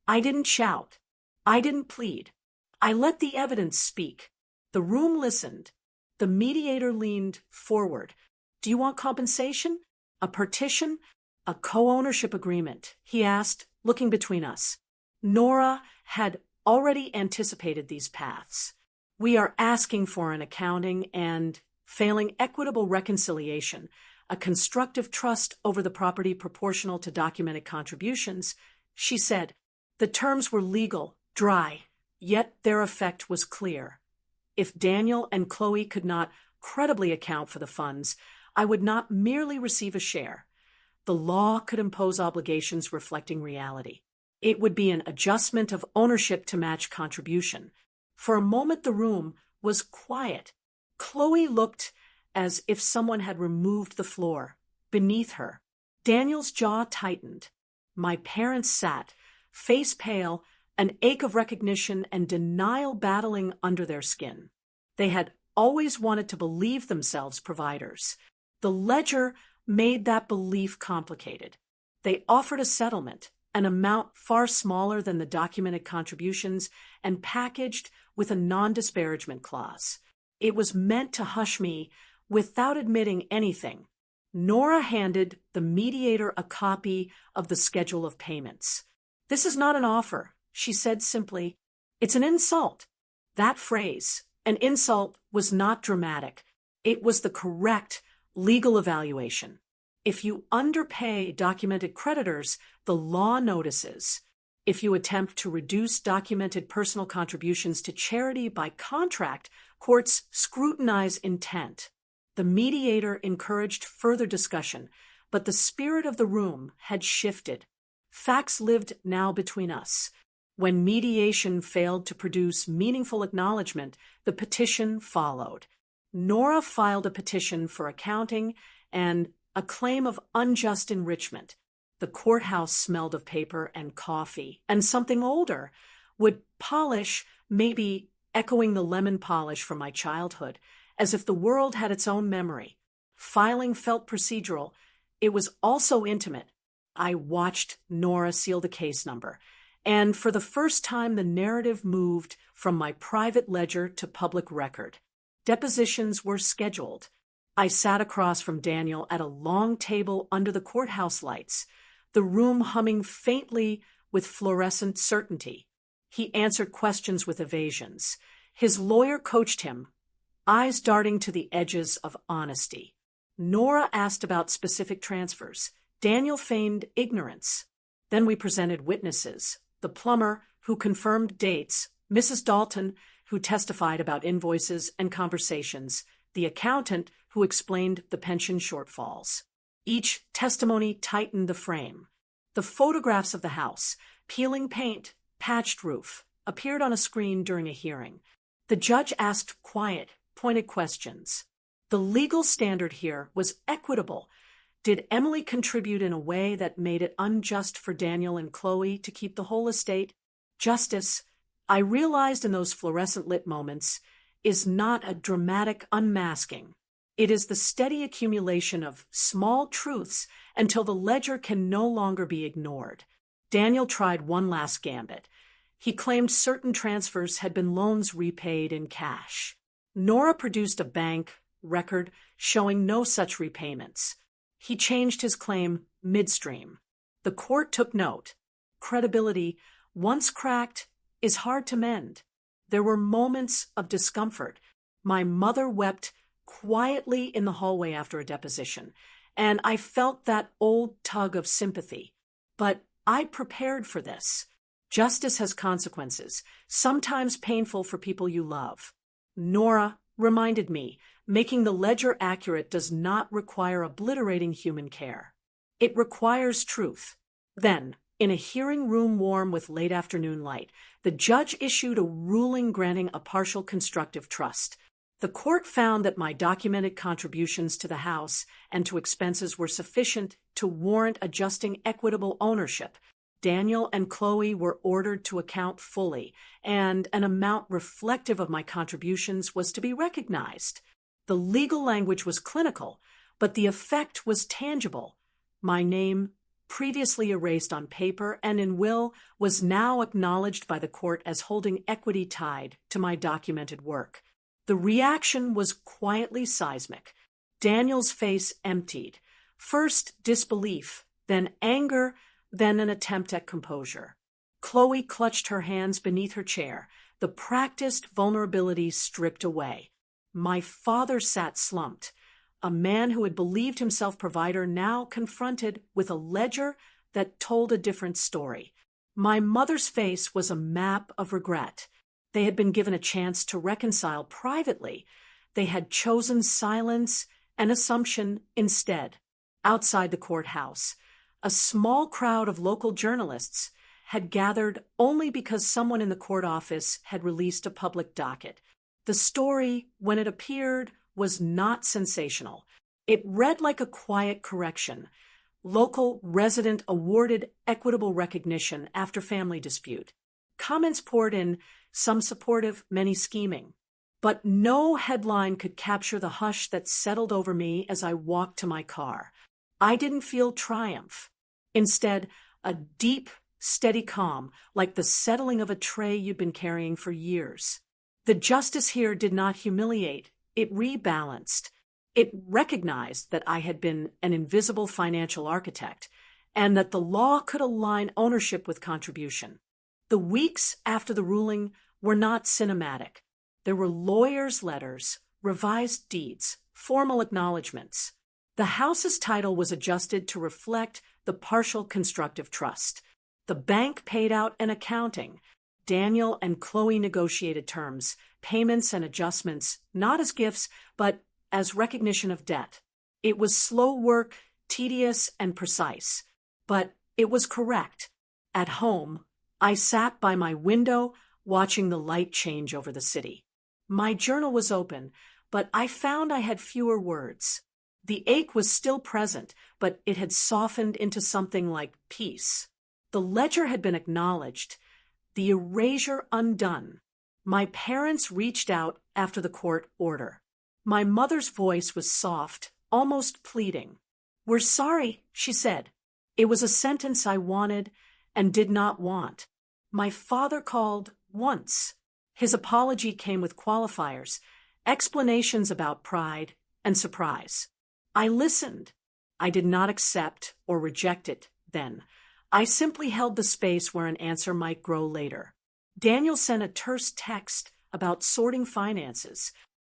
I didn't shout. I didn't plead. I let the evidence speak." The room listened. The mediator leaned forward. "Do you want compensation? A partition? A co-ownership agreement?" he asked, looking between us. Nora had already anticipated these paths. "We are asking for an accounting and, failing equitable reconciliation, a constructive trust over the property proportional to documented contributions," she said. The terms were legal, dry, yet their effect was clear. If Daniel and Chloe could not credibly account for the funds, I would not merely receive a share. The law could impose obligations reflecting reality. It would be an adjustment of ownership to match contribution. For a moment the room was quiet. Chloe looked as if someone had removed the floor beneath her. Daniel's jaw tightened. My parents sat, face pale, an ache of recognition and denial battling under their skin. They had always wanted to believe themselves providers. The ledger made that belief complicated. They offered a settlement, an amount far smaller than the documented contributions, and packaged with a non-disparagement clause. It was meant to hush me without admitting anything. Nora handed the mediator a copy of the schedule of payments. "This is not an offer," she said simply. "It's an insult." That phrase, an insult, was not dramatic. It was the correct legal evaluation. If you underpay documented creditors, the law notices. If you attempt to reduce documented personal contributions to charity by contract, courts scrutinize intent. The mediator encouraged further discussion, but the spirit of the room had shifted. Facts lived now between us. When mediation failed to produce meaningful acknowledgement, the petition followed. Nora filed a petition for accounting and a claim of unjust enrichment. The courthouse smelled of paper and coffee, and something older, wood polish, maybe echoing the lemon polish from my childhood, as if the world had its own memory. Filing felt procedural. It was also intimate. I watched Nora seal the case number, and for the first time the narrative moved from my private ledger to public record. Depositions were scheduled. I sat across from Daniel at a long table under the courthouse lights, the room humming faintly with fluorescent certainty. He answered questions with evasions. His lawyer coached him, eyes darting to the edges of honesty. Nora asked about specific transfers. Daniel feigned ignorance. Then we presented witnesses. The plumber, who confirmed dates, Mrs. Dalton, who testified about invoices and conversations, the accountant, who explained the pension shortfalls. Each testimony tightened the frame. The photographs of the house, peeling paint, patched roof, appeared on a screen during a hearing. The judge asked quiet, pointed questions. The legal standard here was equitable. Did Emily contribute in a way that made it unjust for Daniel and Chloe to keep the whole estate? Justice, I realized in those fluorescent lit moments, is not a dramatic unmasking. It is the steady accumulation of small truths until the ledger can no longer be ignored. Daniel tried one last gambit. He claimed certain transfers had been loans repaid in cash. Nora produced a bank record showing no such repayments. He changed his claim midstream. The court took note. Credibility, once cracked, is hard to mend. There were moments of discomfort. My mother wept quietly in the hallway after a deposition, and I felt that old tug of sympathy. But I prepared for this. Justice has consequences, sometimes painful for people you love. Nora reminded me, making the ledger accurate does not require obliterating human care. It requires truth. Then, in a hearing room warm with late afternoon light, the judge issued a ruling granting a partial constructive trust. The court found that my documented contributions to the house and to expenses were sufficient to warrant adjusting equitable ownership. Daniel and Chloe were ordered to account fully, and an amount reflective of my contributions was to be recognized. The legal language was clinical, but the effect was tangible. My name, previously erased on paper and in will, was now acknowledged by the court as holding equity tied to my documented work. The reaction was quietly seismic. Daniel's face emptied. First disbelief, then anger, then an attempt at composure. Chloe clutched her hands beneath her chair, the practiced vulnerability stripped away. My father sat slumped, a man who had believed himself provider now confronted with a ledger that told a different story. My mother's face was a map of regret. They had been given a chance to reconcile privately. They had chosen silence and assumption instead. Outside the courthouse, a small crowd of local journalists had gathered only because someone in the court office had released a public docket. The story, when it appeared, was not sensational. It read like a quiet correction. Local resident awarded equitable recognition after family dispute. Comments poured in, some supportive, many scheming. But no headline could capture the hush that settled over me as I walked to my car. I didn't feel triumph. Instead, a deep, steady calm, like the settling of a tray you'd been carrying for years. The justice here did not humiliate. It rebalanced. It recognized that I had been an invisible financial architect and that the law could align ownership with contribution. The weeks after the ruling were not cinematic. There were lawyers' letters, revised deeds, formal acknowledgments. The house's title was adjusted to reflect the partial constructive trust. The bank paid out an accounting. Daniel and Chloe negotiated terms, payments and adjustments, not as gifts, but as recognition of debt. It was slow work, tedious and precise, but it was correct. At home, I sat by my window, watching the light change over the city. My journal was open, but I found I had fewer words. The ache was still present, but it had softened into something like peace. The ledger had been acknowledged, the erasure undone. My parents reached out after the court order. My mother's voice was soft, almost pleading. "We're sorry," she said. It was a sentence I wanted and did not want. My father called once. His apology came with qualifiers, explanations about pride and surprise. I listened. I did not accept or reject it then. I simply held the space where an answer might grow later. Daniel sent a terse text about sorting finances.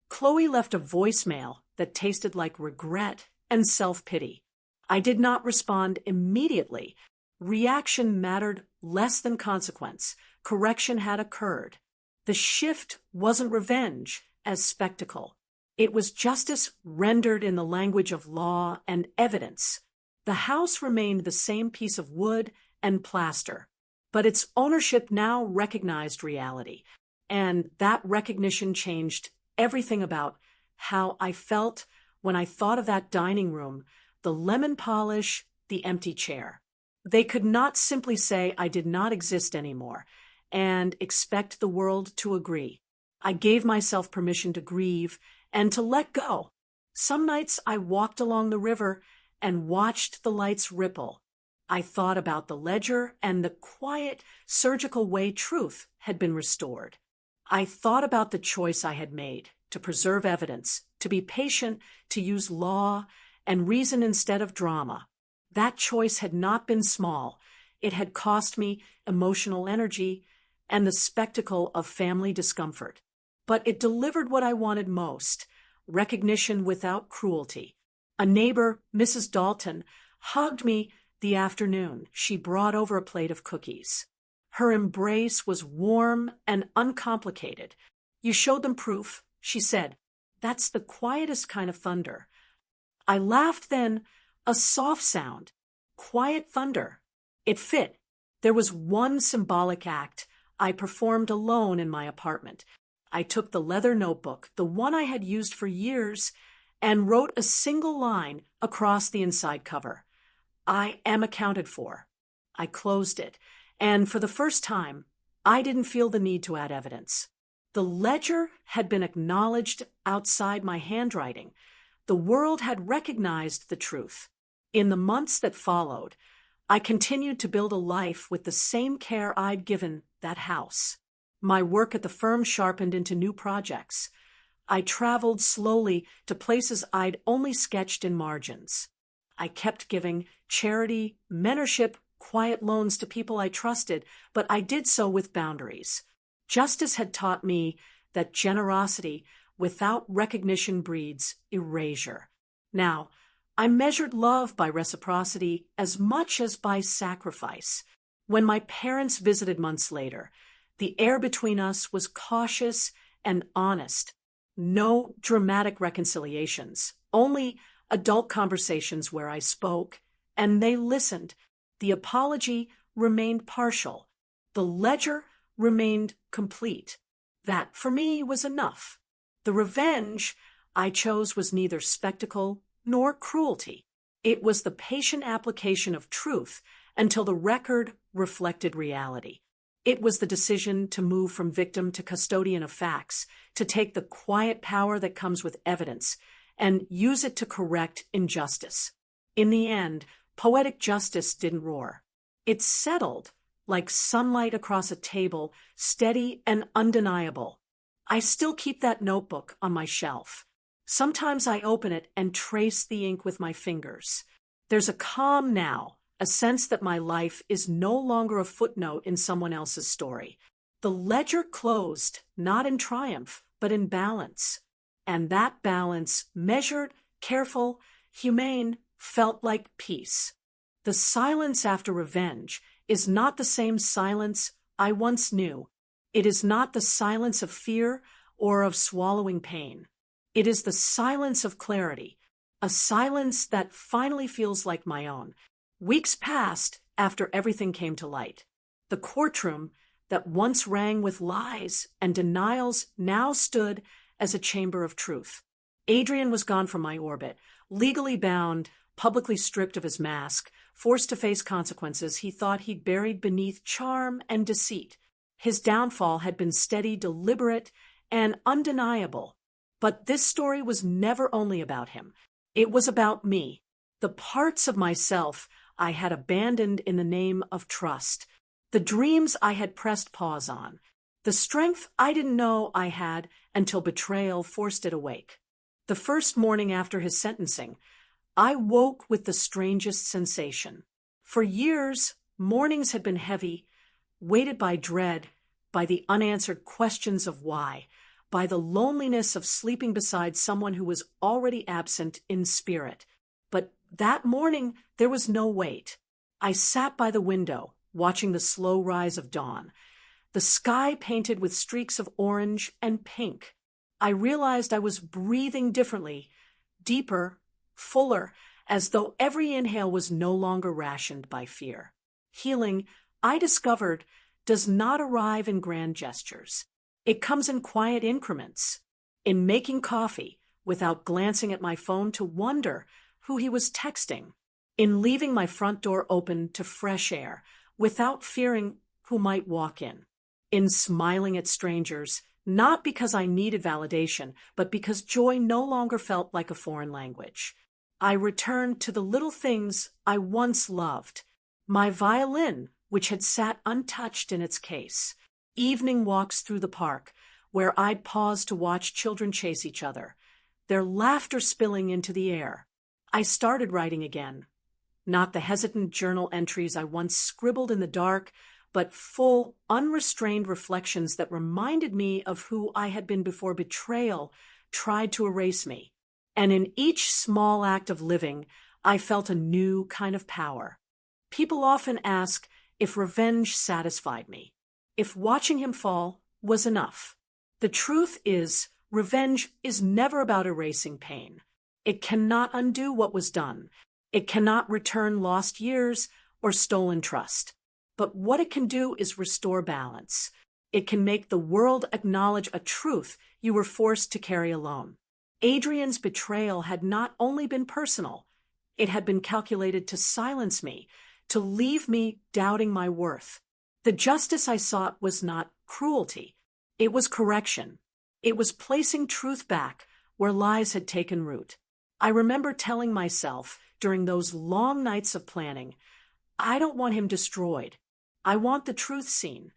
Chloe left a voicemail that tasted like regret and self-pity. I did not respond immediately. Reaction mattered less than consequence. Correction had occurred. The shift wasn't revenge as spectacle. It was justice rendered in the language of law and evidence. The house remained the same piece of wood and plaster, but its ownership now recognized reality, and that recognition changed everything about how I felt when I thought of that dining room, the lemon polish, the empty chair. They could not simply say I did not exist anymore and expect the world to agree. I gave myself permission to grieve and to let go. Some nights I walked along the river and watched the lights ripple. I thought about the ledger and the quiet, surgical way truth had been restored. I thought about the choice I had made to preserve evidence, to be patient, to use law and reason instead of drama. That choice had not been small. It had cost me emotional energy and the spectacle of family discomfort. But it delivered what I wanted most: recognition without cruelty. A neighbor, Mrs. Dalton, hugged me the afternoon she brought over a plate of cookies. Her embrace was warm and uncomplicated. "You showed them proof," she said. "That's the quietest kind of thunder." I laughed then, a soft sound, quiet thunder. It fit. There was one symbolic act I performed alone in my apartment. I took the leather notebook, the one I had used for years, and wrote a single line across the inside cover. "I am accounted for." I closed it, and for the first time, I didn't feel the need to add evidence. The ledger had been acknowledged outside my handwriting. The world had recognized the truth. In the months that followed, I continued to build a life with the same care I'd given that house. My work at the firm sharpened into new projects. I traveled slowly to places I'd only sketched in margins. I kept giving charity, mentorship, quiet loans to people I trusted, but I did so with boundaries. Justice had taught me that generosity without recognition breeds erasure. Now, I measured love by reciprocity as much as by sacrifice. When my parents visited months later, the air between us was cautious and honest. No dramatic reconciliations, only adult conversations where I spoke, and they listened. The apology remained partial. The ledger remained complete. That, for me, was enough. The revenge I chose was neither spectacle nor cruelty. It was the patient application of truth until the record reflected reality. It was the decision to move from victim to custodian of facts, to take the quiet power that comes with evidence and use it to correct injustice. In the end, poetic justice didn't roar. It settled like sunlight across a table, steady and undeniable. I still keep that notebook on my shelf. Sometimes I open it and trace the ink with my fingers. There's a calm now, a sense that my life is no longer a footnote in someone else's story. The ledger closed, not in triumph, but in balance. And that balance, measured, careful, humane, felt like peace. The silence after revenge is not the same silence I once knew. It is not the silence of fear or of swallowing pain. It is the silence of clarity, a silence that finally feels like my own. Weeks passed after everything came to light. The courtroom that once rang with lies and denials now stood as a chamber of truth. Adrian was gone from my orbit, legally bound, publicly stripped of his mask, forced to face consequences he thought he'd buried beneath charm and deceit. His downfall had been steady, deliberate, and undeniable. But this story was never only about him. It was about me, the parts of myself I had abandoned in the name of trust, the dreams I had pressed pause on, the strength I didn't know I had until betrayal forced it awake. The first morning after his sentencing, I woke with the strangest sensation. For years, mornings had been heavy, weighted by dread, by the unanswered questions of why, by the loneliness of sleeping beside someone who was already absent in spirit. But that morning, there was no weight. I sat by the window, watching the slow rise of dawn, the sky painted with streaks of orange and pink. I realized I was breathing differently, deeper, fuller, as though every inhale was no longer rationed by fear. Healing, I discovered, does not arrive in grand gestures. It comes in quiet increments, in making coffee, without glancing at my phone to wonder who he was texting, in leaving my front door open to fresh air without fearing who might walk in smiling at strangers, not because I needed validation, but because joy no longer felt like a foreign language. I returned to the little things I once loved: my violin, which had sat untouched in its case; evening walks through the park, where I'd pause to watch children chase each other, their laughter spilling into the air. I started writing again. Not the hesitant journal entries I once scribbled in the dark, but full, unrestrained reflections that reminded me of who I had been before betrayal tried to erase me. And in each small act of living, I felt a new kind of power. People often ask if revenge satisfied me, if watching him fall was enough. The truth is, revenge is never about erasing pain. It cannot undo what was done. It cannot return lost years or stolen trust. But what it can do is restore balance. It can make the world acknowledge a truth you were forced to carry alone. Adrian's betrayal had not only been personal, it had been calculated to silence me, to leave me doubting my worth. The justice I sought was not cruelty. It was correction. It was placing truth back where lies had taken root. I remember telling myself during those long nights of planning, I don't want him destroyed. I want the truth seen.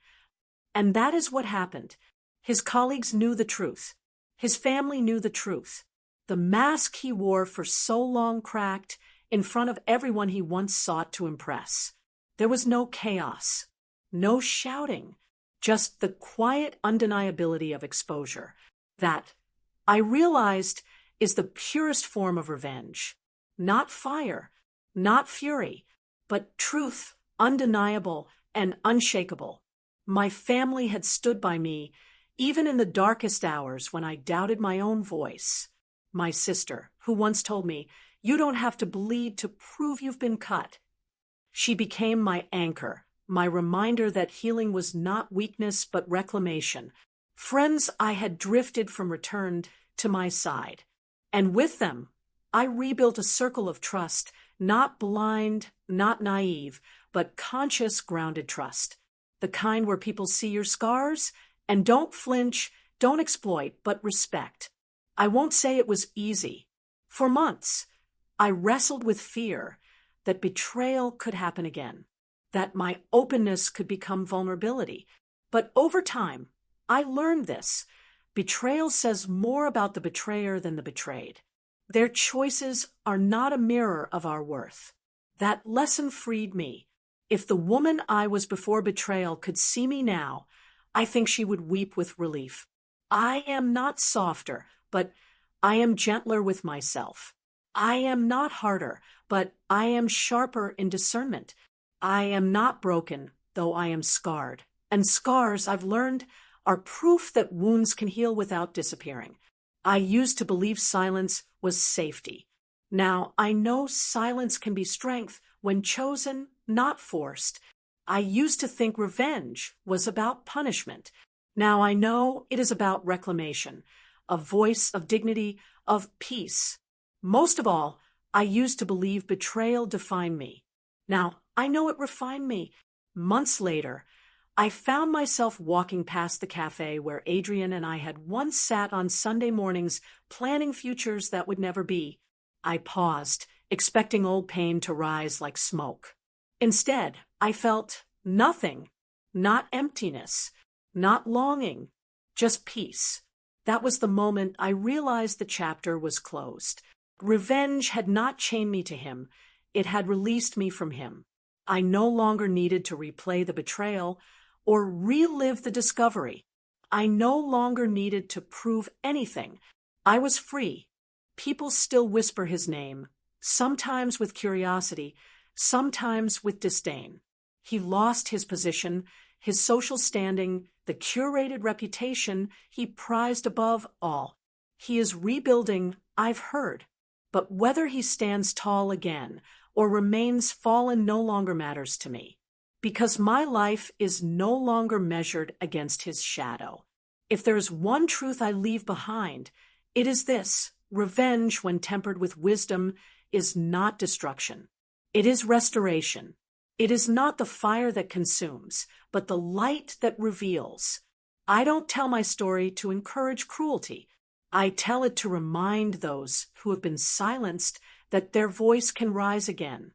And that is what happened. His colleagues knew the truth. His family knew the truth. The mask he wore for so long cracked in front of everyone he once sought to impress. There was no chaos, no shouting, just the quiet undeniability of exposure. That, I realized, is the purest form of revenge. Not fire, not fury, but truth, undeniable and unshakable. My family had stood by me, even in the darkest hours when I doubted my own voice. My sister, who once told me, "You don't have to bleed to prove you've been cut." She became my anchor, my reminder that healing was not weakness but reclamation. Friends I had drifted from returned to my side. And with them, I rebuilt a circle of trust, not blind, not naive, but conscious, grounded trust. The kind where people see your scars and don't flinch, don't exploit, but respect. I won't say it was easy. For months, I wrestled with fear that betrayal could happen again, that my openness could become vulnerability. But over time, I learned this. Betrayal says more about the betrayer than the betrayed. Their choices are not a mirror of our worth. That lesson freed me. If the woman I was before betrayal could see me now, I think she would weep with relief. I am not softer, but I am gentler with myself. I am not harder, but I am sharper in discernment. I am not broken, though I am scarred. And scars, I've learned, are proof that wounds can heal without disappearing. I used to believe silence was safety. Now I know silence can be strength when chosen, not forced. I used to think revenge was about punishment. Now I know it is about reclamation, a voice of dignity, of peace. Most of all, I used to believe betrayal defined me. Now I know it refined me. Months later, I found myself walking past the cafe where Adrian and I had once sat on Sunday mornings planning futures that would never be. I paused, expecting old pain to rise like smoke. Instead, I felt nothing, not emptiness, not longing, just peace. That was the moment I realized the chapter was closed. Revenge had not chained me to him. It had released me from him. I no longer needed to replay the betrayal or relive the discovery. I no longer needed to prove anything. I was free. People still whisper his name, sometimes with curiosity, sometimes with disdain. He lost his position, his social standing, the curated reputation he prized above all. He is rebuilding, I've heard. But whether he stands tall again or remains fallen no longer matters to me, because my life is no longer measured against his shadow. If there is one truth I leave behind, it is this: Revenge, when tempered with wisdom, is not destruction. It is restoration. It is not the fire that consumes, but the light that reveals. I don't tell my story to encourage cruelty. I tell it to remind those who have been silenced that their voice can rise again.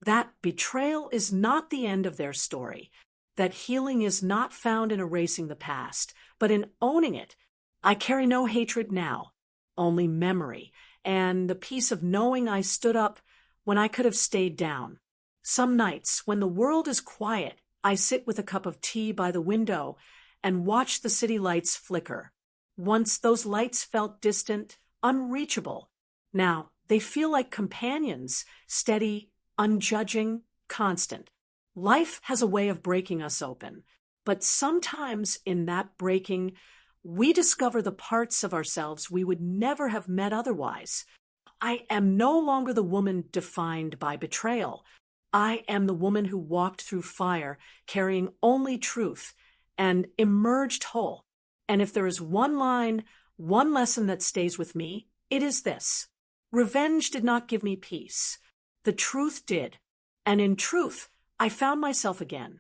That betrayal is not the end of their story. That healing is not found in erasing the past, but in owning it. I carry no hatred now, only memory, and the peace of knowing I stood up when I could have stayed down. Some nights, when the world is quiet, I sit with a cup of tea by the window and watch the city lights flicker. Once those lights felt distant, unreachable. Now they feel like companions, steady, unjudging, constant. Life has a way of breaking us open, but sometimes in that breaking, we discover the parts of ourselves we would never have met otherwise. I am no longer the woman defined by betrayal. I am the woman who walked through fire, carrying only truth, and emerged whole. And if there is one line, one lesson that stays with me, it is this. Revenge did not give me peace. The truth did. And in truth, I found myself again,